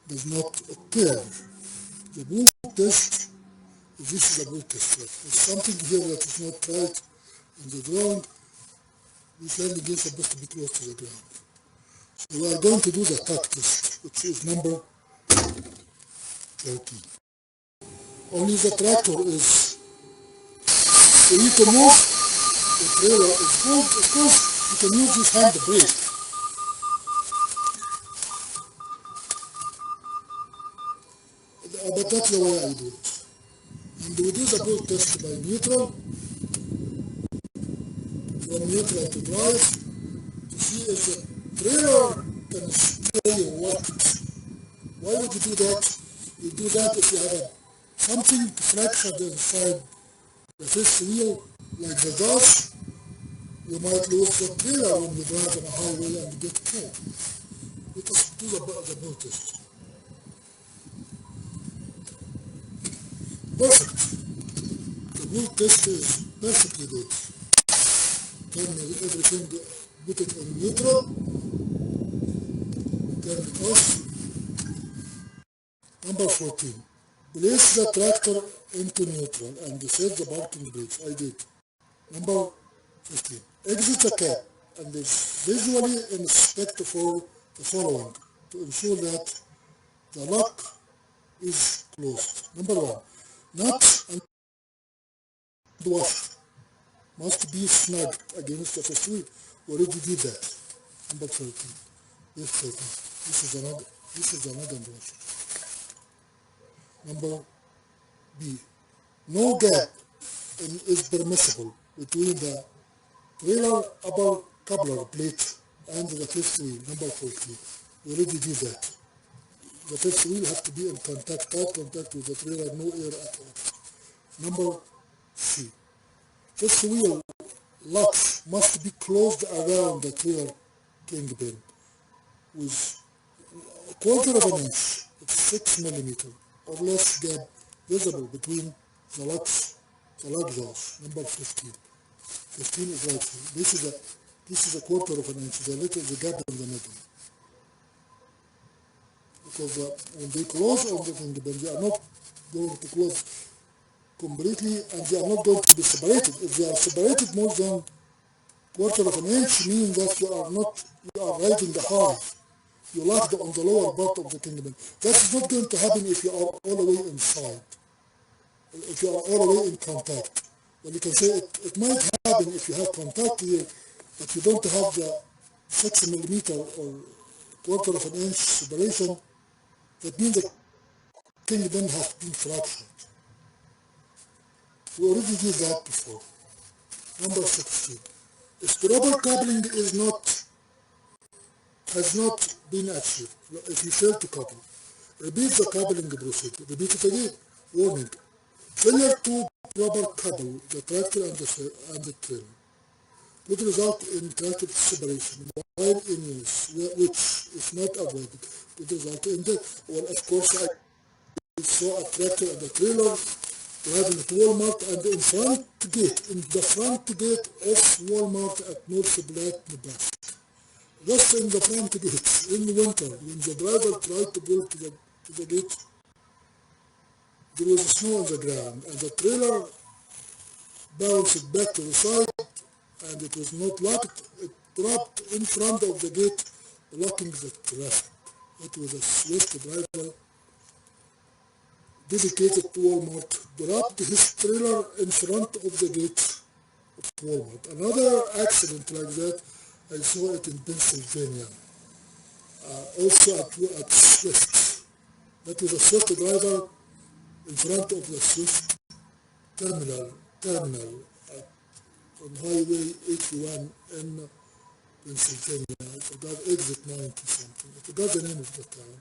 does not occur. The bull test, this is a bull test. There's something here that is not right in the drawing. This landing gear is supposed to be close to the ground. So we are going to do the torque test, which is number 13. Only the tractor is free to move, the trailer is good. Of course, you can use this hand brake. But that's the way I do it. And we do the bull test by neutral, from neutral to drive, to see if the trailer can stay locked. Why would you do that? You do that if you have something fractured inside the fifth wheel, like the gas. You might lose the trailer when you drive on a highway and get killed. Let us do the bull test. Perfect. The bull test is perfectly good. Turn everything, put it on neutral, turn it off. Number 14. Place the tractor into neutral and set the parking brakes. I did. Number 15. Exit the cab and visually inspect for the following to ensure that the lock is closed. Number 1. Nuts and washer must be snagged against the fifth wheel. We already did that. Number 13. Yes, 13. This is another washer. Number B. No gap is permissible between the trailer upper coupler plate and the fifth wheel. Number 14. We already did that. The fifth wheel has to be in contact, tight contact with the trailer, no air at all. Number C. Fifth wheel locks must be closed around the trailer kingpin with a quarter of an inch, it's 6 millimeters, or less gap visible between the lock jaws. Number 15. 15 is right here. This is a quarter of an inch, the gap in the middle. Because when they close on the kingpin, they are not going to close completely and they are not going to be separated. If they are separated more than quarter of an inch, means that you are riding the hard. You locked on the lower part of the kingpin. That is not going to happen if you are all the way inside, if you are all the way in contact. Well, you can say it might happen if you have contact here, but you don't have the 6 millimeter or quarter of an inch separation. That means the kingpin has been fractured. We already did that before. Number 16. If proper coupling has not been achieved, if you fail to couple, repeat the coupling procedure. Repeat it again. Warning. Failure to proper couple the tractor and the trailer would result in tractor separation while in use, which, if not avoided, would result in death. Well, of course, I saw a tractor and a trailer driving at Walmart, and in the front gate of Walmart at North Platte, Nebraska. Just in the front gate, in the winter, when the driver tried to pull to the gate, there was snow on the ground, and the trailer bounced back to the side, and it was not locked. It dropped in front of the gate, blocking the traffic. It was a Swift driver dedicated to Walmart, dropped his trailer in front of the gate of Walmart. Another accident like that, I saw it in Pennsylvania, also at Swift. That was a Swift driver in front of the Swift terminal on Highway 81 in Pennsylvania. I forgot, exit 90 something. I forgot the name of the town.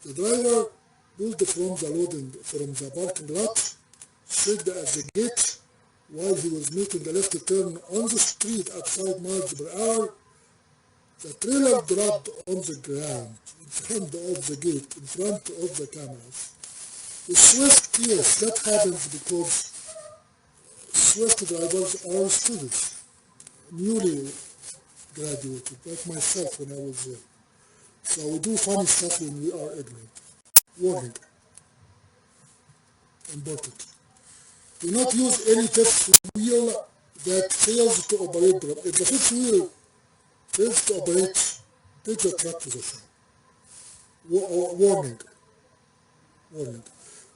The driver pulled from the parking lot, stood at the gate while he was making a left turn on the street at 5 miles per hour. The trailer dropped on the ground in front of the gate, in front of the cameras. The Swift, yes, that happens because Swift drivers are students, newly graduated, like myself when I was there. So we do funny stuff when we are ignorant. Warning. Important. Do not use any fifth wheel that fails to operate. If the fifth wheel fails to operate, take the track position. Warning. Warning.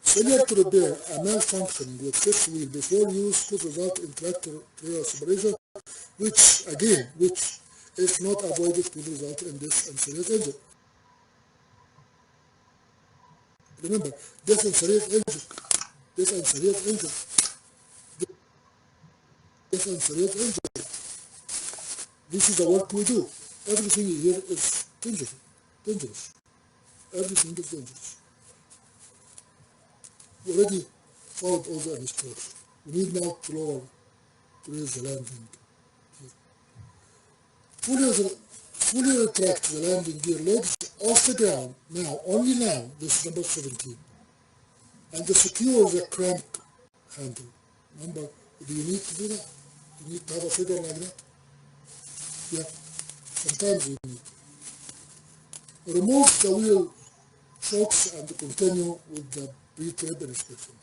Failure to repair a malfunctioning with fifth wheel before use could result in tractor-trailer separation, which, if not avoided, could result in death and serious injury. Remember, death and serious injury. Death and serious injury. Death and serious injury. This is the work we do. Everything here is dangerous. Dangerous. Everything is dangerous. We already followed all the instructions. We need now to raise the landing gear. Fully retract the landing gear legs off the ground, only now, this is number 17. And to secure the crank handle. Remember, do you need to do that? You need to have a figure like that? Yeah, sometimes you need. Remove the wheel shocks and continue with the pre-trip inspection.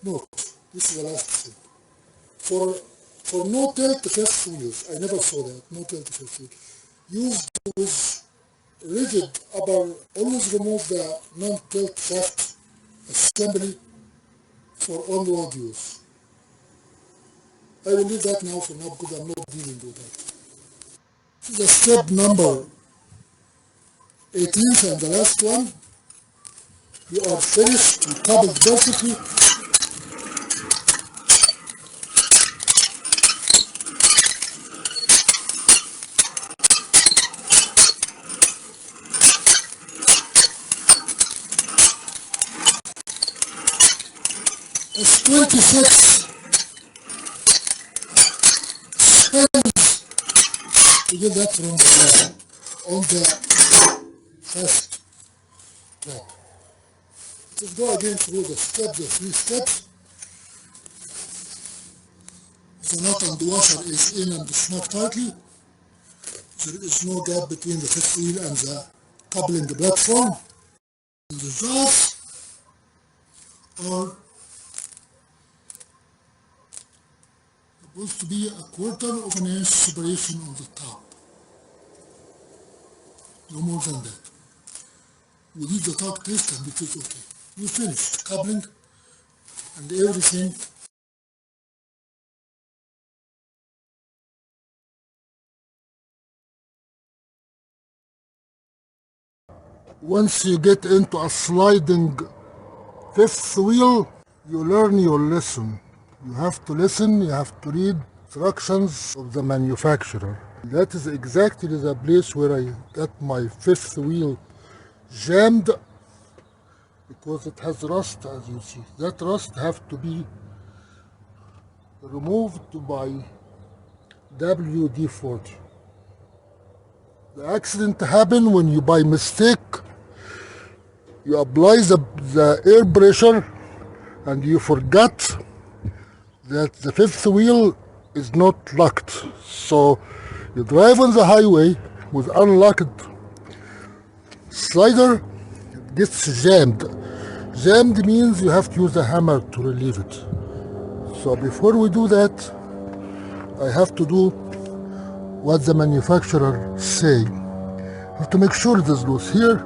Note, this is the last thing. For no tilt fifth wheels, I never saw that, no tilt fifth wheel. Use those rigid upper, always remove the non-tilt shaft assembly for on-road use. I will leave that now for now because I'm not dealing with that. This is step number 18th and the last one. You are finished, you coupled perfectly. It's 26 spins to get that from the on the first track. Let's go again through the 3 steps. The nut and the washer is in and snug tightly. There is no gap between the fifth wheel and the coupling platform. And the jaws are supposed to be a quarter of an inch separation on the top. No more than that. We leave the torque test and it is okay. We finished coupling and everything. Once you get into a sliding fifth wheel, you learn your lesson. You have to listen, you have to read instructions of the manufacturer. That is exactly the place where I got my fifth wheel jammed because it has rust, as you see. That rust has to be removed by WD-40. The accident happened when you by mistake you apply the air pressure and you forgot that the fifth wheel is not locked. So you drive on the highway with unlocked slider, it gets jammed. Jammed means you have to use a hammer to relieve it. So before we do that, I have to do what the manufacturer say. I have to make sure it is loose. Here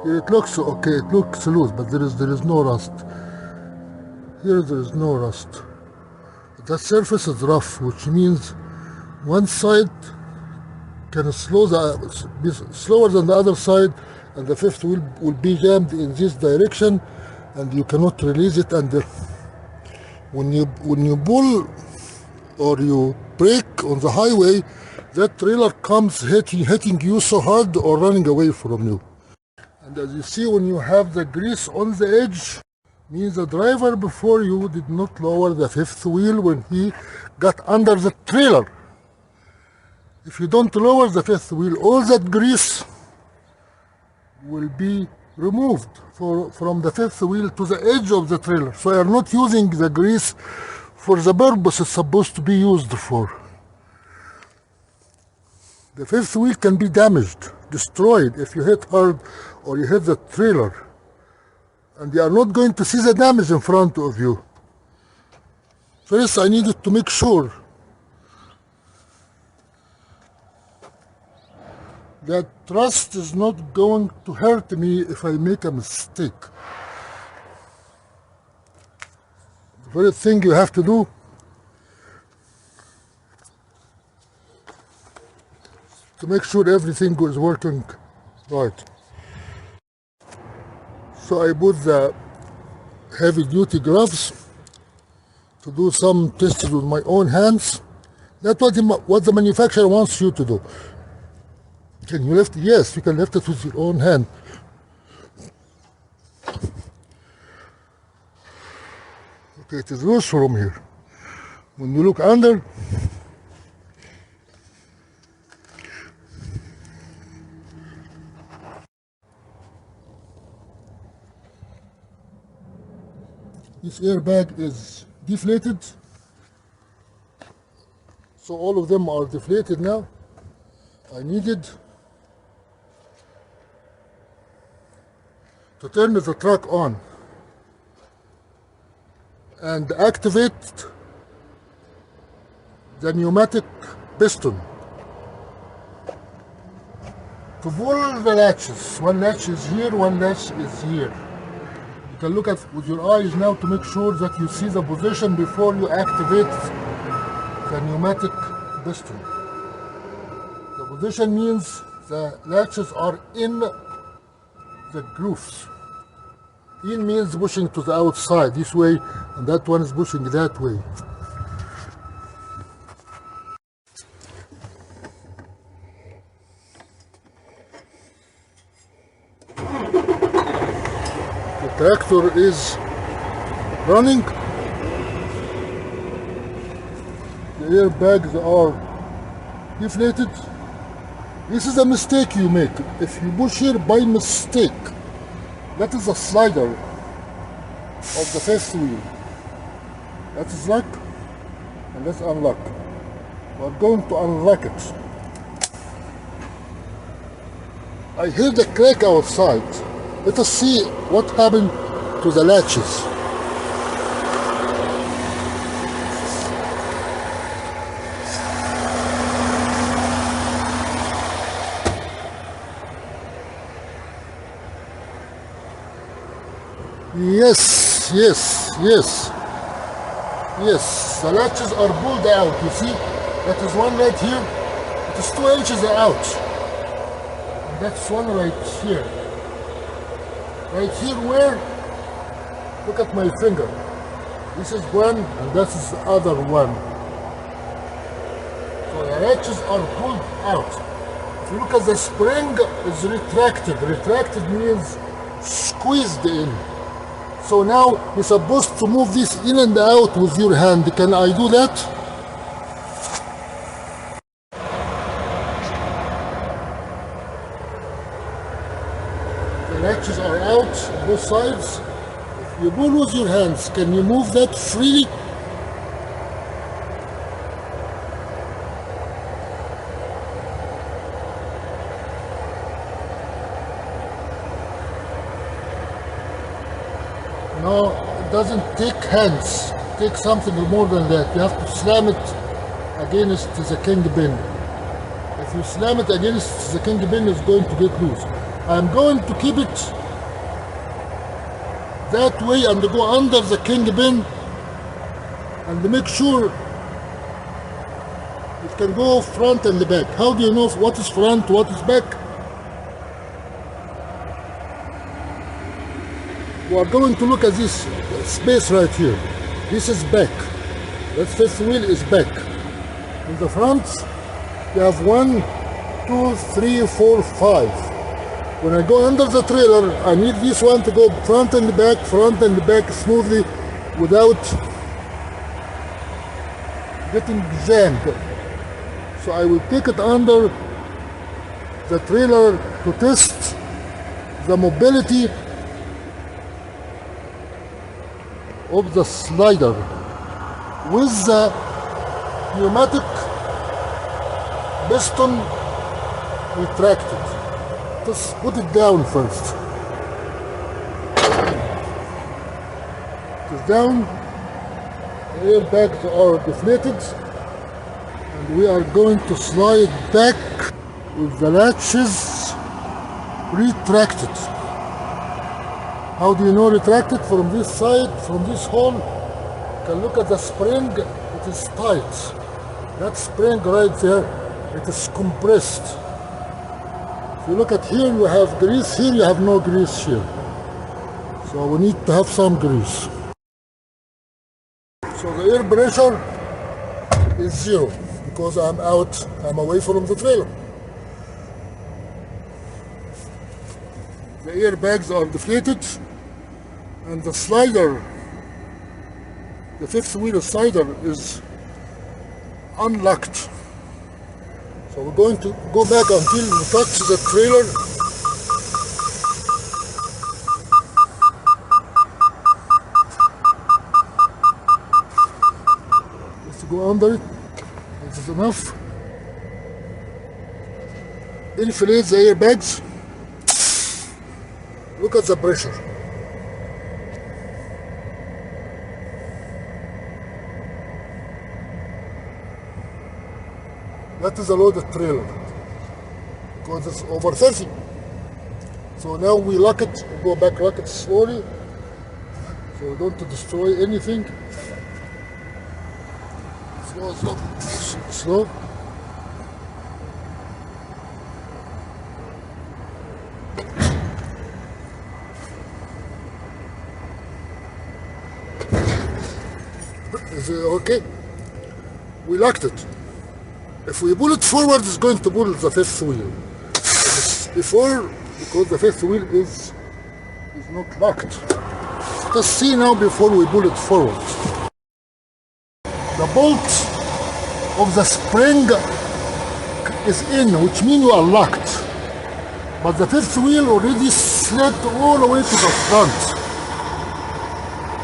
it looks okay, it looks loose, but there is no rust. Here there is no rust. That surface is rough, which means one side can be slower than the other side, and the fifth wheel will be jammed in this direction, and you cannot release it. And when you pull or you brake on the highway, that trailer comes hitting you so hard or running away from you. And as you see, when you have the grease on the edge, means the driver before you did not lower the fifth wheel when he got under the trailer. If you don't lower the fifth wheel, all that grease will be removed from the fifth wheel to the edge of the trailer. So you're not using the grease for the purpose it's supposed to be used for. The fifth wheel can be damaged, destroyed if you hit hard or you hit the trailer. And you are not going to see the damage in front of you. First, I needed to make sure that rust is not going to hurt me if I make a mistake. The first thing you have to do to make sure everything is working right. So I put the heavy duty gloves to do some tests with my own hands. That's what the manufacturer wants you to do. Can you lift it? Yes, you can lift it with your own hand. Okay, it is loose from here. When you look under, this airbag is deflated, so all of them are deflated now. I needed to turn the truck on and activate the pneumatic piston to pull the latches. One latch is here, one latch is here. You can look at with your eyes now to make sure that you see the position before you activate the pneumatic piston. The position means the latches are in the grooves. In means pushing to the outside this way, and that one is pushing that way. The tractor is running. The airbags are deflated. This is a mistake you make. If you push here by mistake, that is a slider of the fifth wheel. That is lock, and let's unlock. We're going to unlock it. I hear the crack outside. Let us see what happened to the latches. Yes, the latches are pulled out, you see? That is one right here. It is 2 inches out. And that's one right here. Right here where? Look at my finger. This is one and this is the other one. So the latches are pulled out. If you look at the spring, it's retracted. Retracted means squeezed in. So now you're supposed to move this in and out with your hand. Can I do that? The latches are out on both sides. If you pull with your hands, can you move that freely? No, doesn't take hands, take something more than that. You have to slam it against the kingpin. If you slam it against the kingpin, it's going to get loose. I'm going to keep it that way and go under the kingpin and make sure it can go front and back. How do you know what is front, what is back? We are going to look at this space right here. This is back. That fifth wheel is back. In the front, you have 1, 2, 3, 4, 5. When I go under the trailer, I need this one to go front and back smoothly without getting jammed. So I will take it under the trailer to test the mobility of the slider with the pneumatic piston retracted. Just put it down first. It is down. The airbags are deflated, and we are going to slide back with the latches retracted. How do you know retracted? From this side, from this hole, you can look at the spring. It is tight. That spring right there, it is compressed. If you look at here, you have grease. Here you have no grease here. So we need to have some grease. So the air pressure is 0 because I'm away from the trailer. The airbags are deflated and the slider, the fifth wheel slider is unlocked. So we're going to go back until we touch the trailer. Let's go under it. This is enough. Inflate the airbags. Look at the pressure. That is a loaded trailer because it's over 30. So now we lock it, go back, lock it slowly so we don't destroy anything. Slow, slow, slow. Is it okay? We locked it. If we pull it forward, it's going to pull the fifth wheel. Before, because the fifth wheel is not locked. Let's see now before we pull it forward. The bolt of the spring is in, which means you are locked. But the fifth wheel already slid all the way to the front,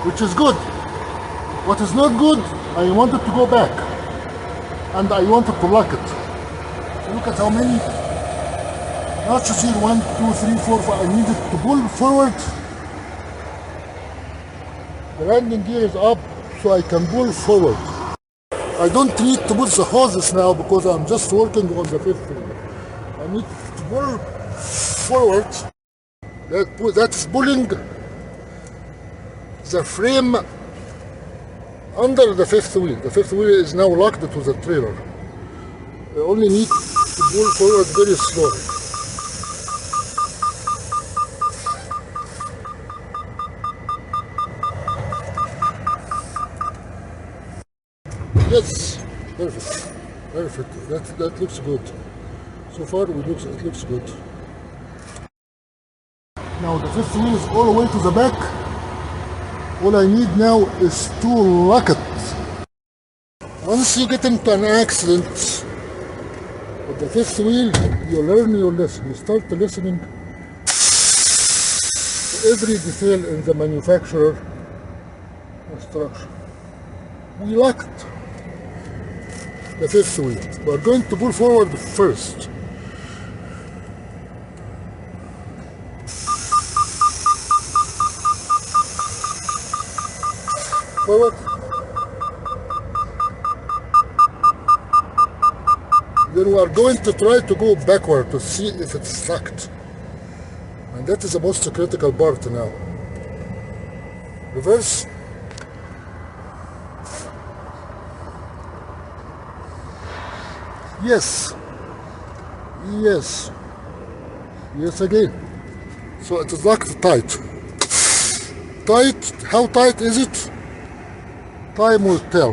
which is good. What is not good, I wanted to go back. And I wanted to lock it. So look at how many notches here. 1, 2, 3, 4, 5. I needed to pull forward. The landing gear is up, so I can pull forward. I don't need to push the hoses now because I'm just working on the fifth wheel. I need to pull forward. That is pulling the frame under the fifth wheel. The fifth wheel is now locked to the trailer. I only need to pull forward very slowly. Yes, perfect, perfect. That looks good. So far, it looks good. Now the fifth wheel is all the way to the back. All I need now is to lock it. Once you get into an accident with the fifth wheel, you learn your lesson. You start listening to every detail in the manufacturer instruction. We locked the fifth wheel. We are going to pull forward first. forward. Then we are going to try to go backward to see if it's sucked. And that is the most critical part now. Reverse. Yes. Yes. Yes again. So it is locked tight. Tight. How tight is it? Time will tell.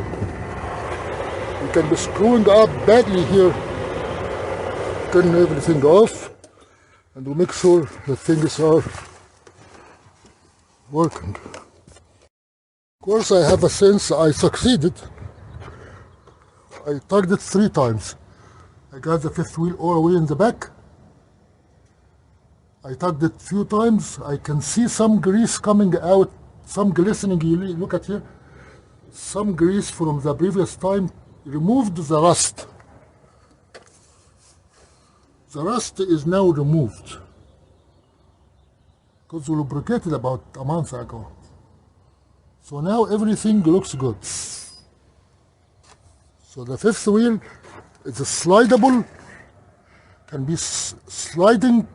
You can be screwing up badly here. Turn everything off. And we'll make sure the things are working. Of course, I have a sense I succeeded. I tugged it 3 times. I got the 5th wheel all the way in the back. I tugged it a few times. I can see some grease coming out, some glistening. You look at here. Some grease from the previous time removed the rust. The rust is now removed because we lubricated about a month ago. So now everything looks good. So the 5th wheel is slidable, can be sliding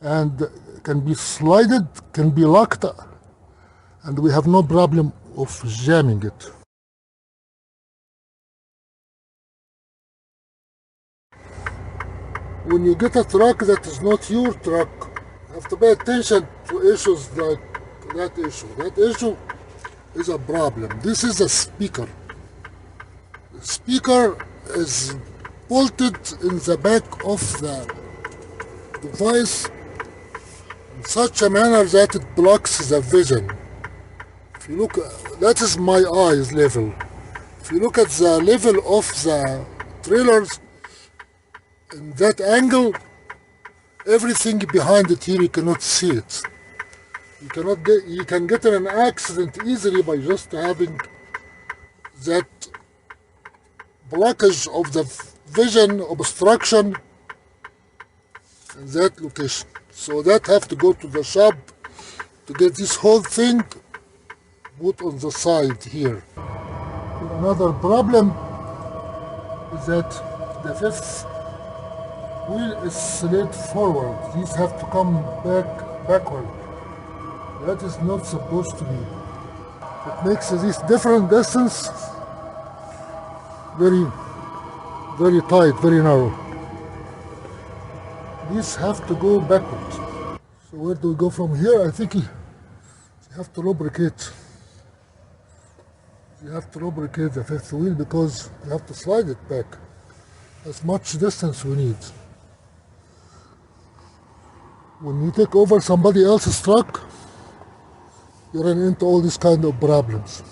and can be slided, can be locked, and we have no problem of jamming it. When you get a truck that is not your truck, you have to pay attention to issues like that issue. That issue is a problem. This is a speaker. The speaker is bolted in the back of the device in such a manner that it blocks the vision. If you look, that is my eyes level. If you look at the level of the trailers, in that angle, everything behind it here, you cannot see it. You can get in an accident easily by just having that blockage of the vision obstruction in that location. So that have to go to the shop to get this whole thing put on the side here. Another problem is that the 5th wheel is slid forward. These have to come backward. That is not supposed to be. It makes this different distance very, very tight, very narrow. These have to go backwards. So where do we go from here? I think you have to lubricate. You have to lubricate the 5th wheel because you have to slide it back as much distance we need. When you take over somebody else's truck, you run into all these kind of problems.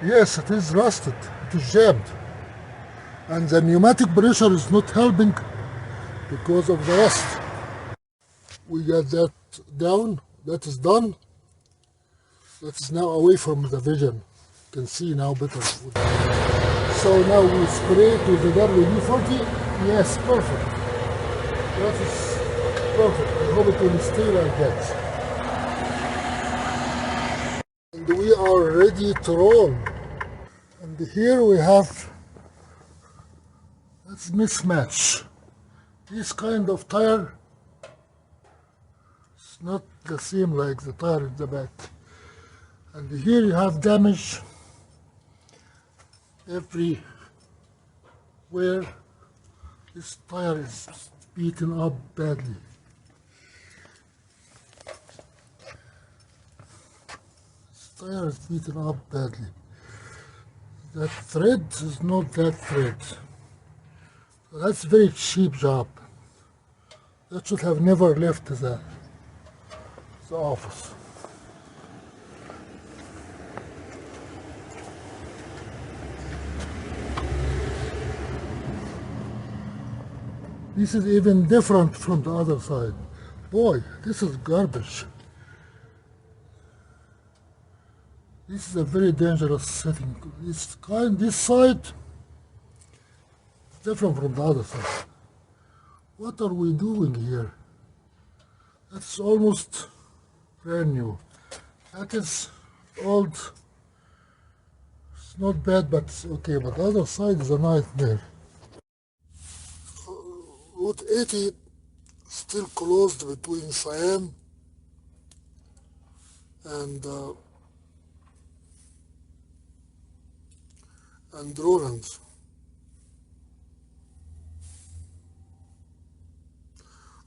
Yes, it is rusted, it is jammed. And the pneumatic pressure is not helping because of the rust. We got that down, that is done. That is now away from the vision. You can see now better. So now we spray to the WD-40. Yes, perfect. That is perfect. I hope it will stay like that. And we are ready to roll. And here we have, let's mismatch. This kind of tire is not the same like the tire in the back. And here you have damage everywhere. This tire is beaten up badly. This tire is beaten up badly. That thread is not that thread. So that's a very cheap job. That should have never left the office. This is even different from the other side. Boy, this is garbage. This is a very dangerous setting. This side different from the other side. What are we doing here? That's almost brand new. That is old. It's not bad, but it's okay. But the other side is a nightmare. Route 80 still closed between Cheyenne and Rollins.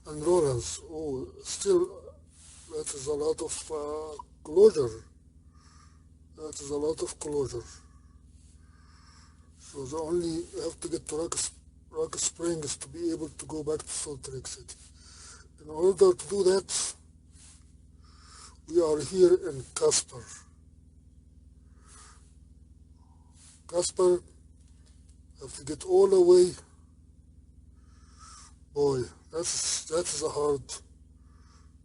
And Rollins, oh, still that is a lot of closure. That is a lot of closure. So the only have to get to Rock Springs to be able to go back to Salt Lake City. In order to do that, we are here in Casper. Casper, have to get all the way. Boy, that is a hard.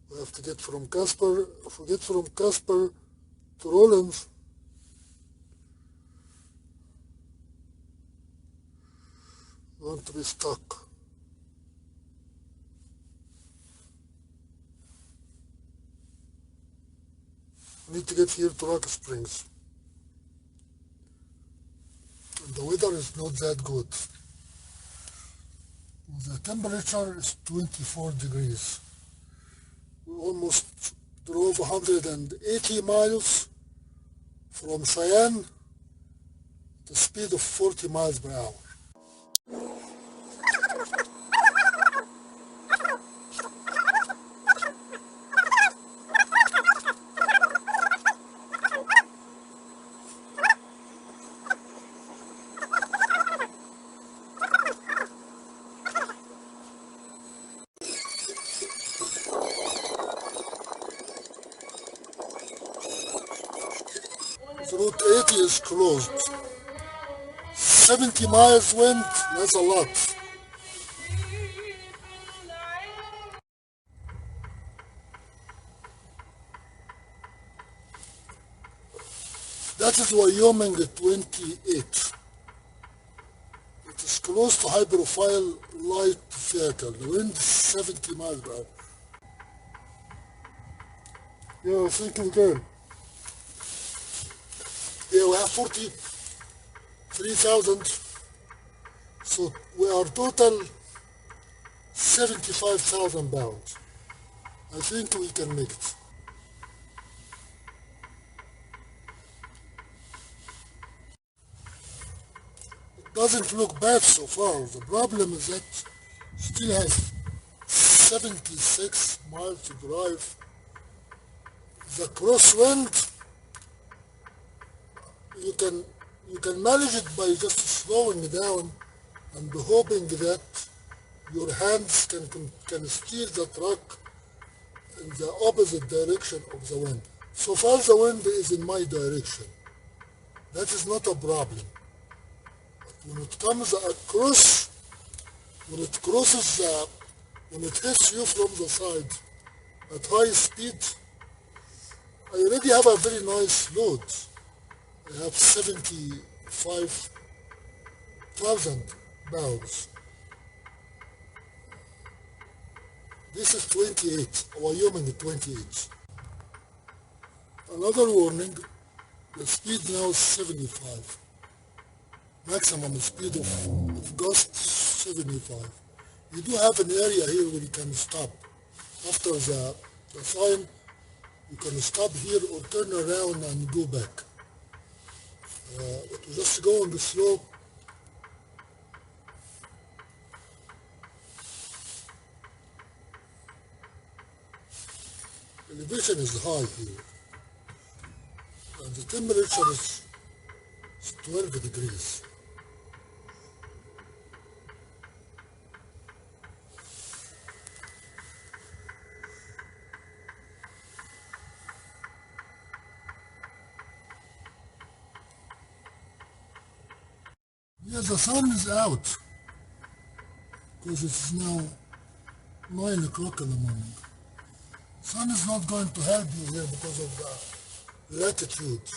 We have to get from Casper. If we get from Casper to Rollins, we're going to be stuck. We need to get here to Rock Springs. And the weather is not that good. The temperature is 24 degrees. We almost drove 180 miles from Cheyenne at the speed of 40 miles per hour. Route 80 is closed. 70 miles wind, that's a lot. That is Wyoming 28. It is close to high profile light vehicle. The wind is 70 miles per hour. Yeah, I think we can. Yeah, we have 43,000. So we are total 75,000 pounds. I think we can make it. It doesn't look bad so far. The problem is that still has 76 miles to drive. The crosswind, you can manage it by just slowing down and hoping that your hands can steer the truck in the opposite direction of the wind. So far the wind is in my direction. That is not a problem. But when it comes across, when it hits you from the side at high speed, I already have a very nice load. I have 75,000 pounds. This is 28, Wyoming 28. Another warning, the speed now is 75. Maximum speed of gust 75. You do have an area here where you can stop. After the sign, you can stop here or turn around and go back. But we just go on the slope. Elevation is high here. And the temperature is 12 degrees. Yeah, the sun is out because it's now 9 o'clock in the morning. Sun is not going to help you here because of the latitude.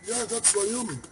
Yeah, that's Wyoming.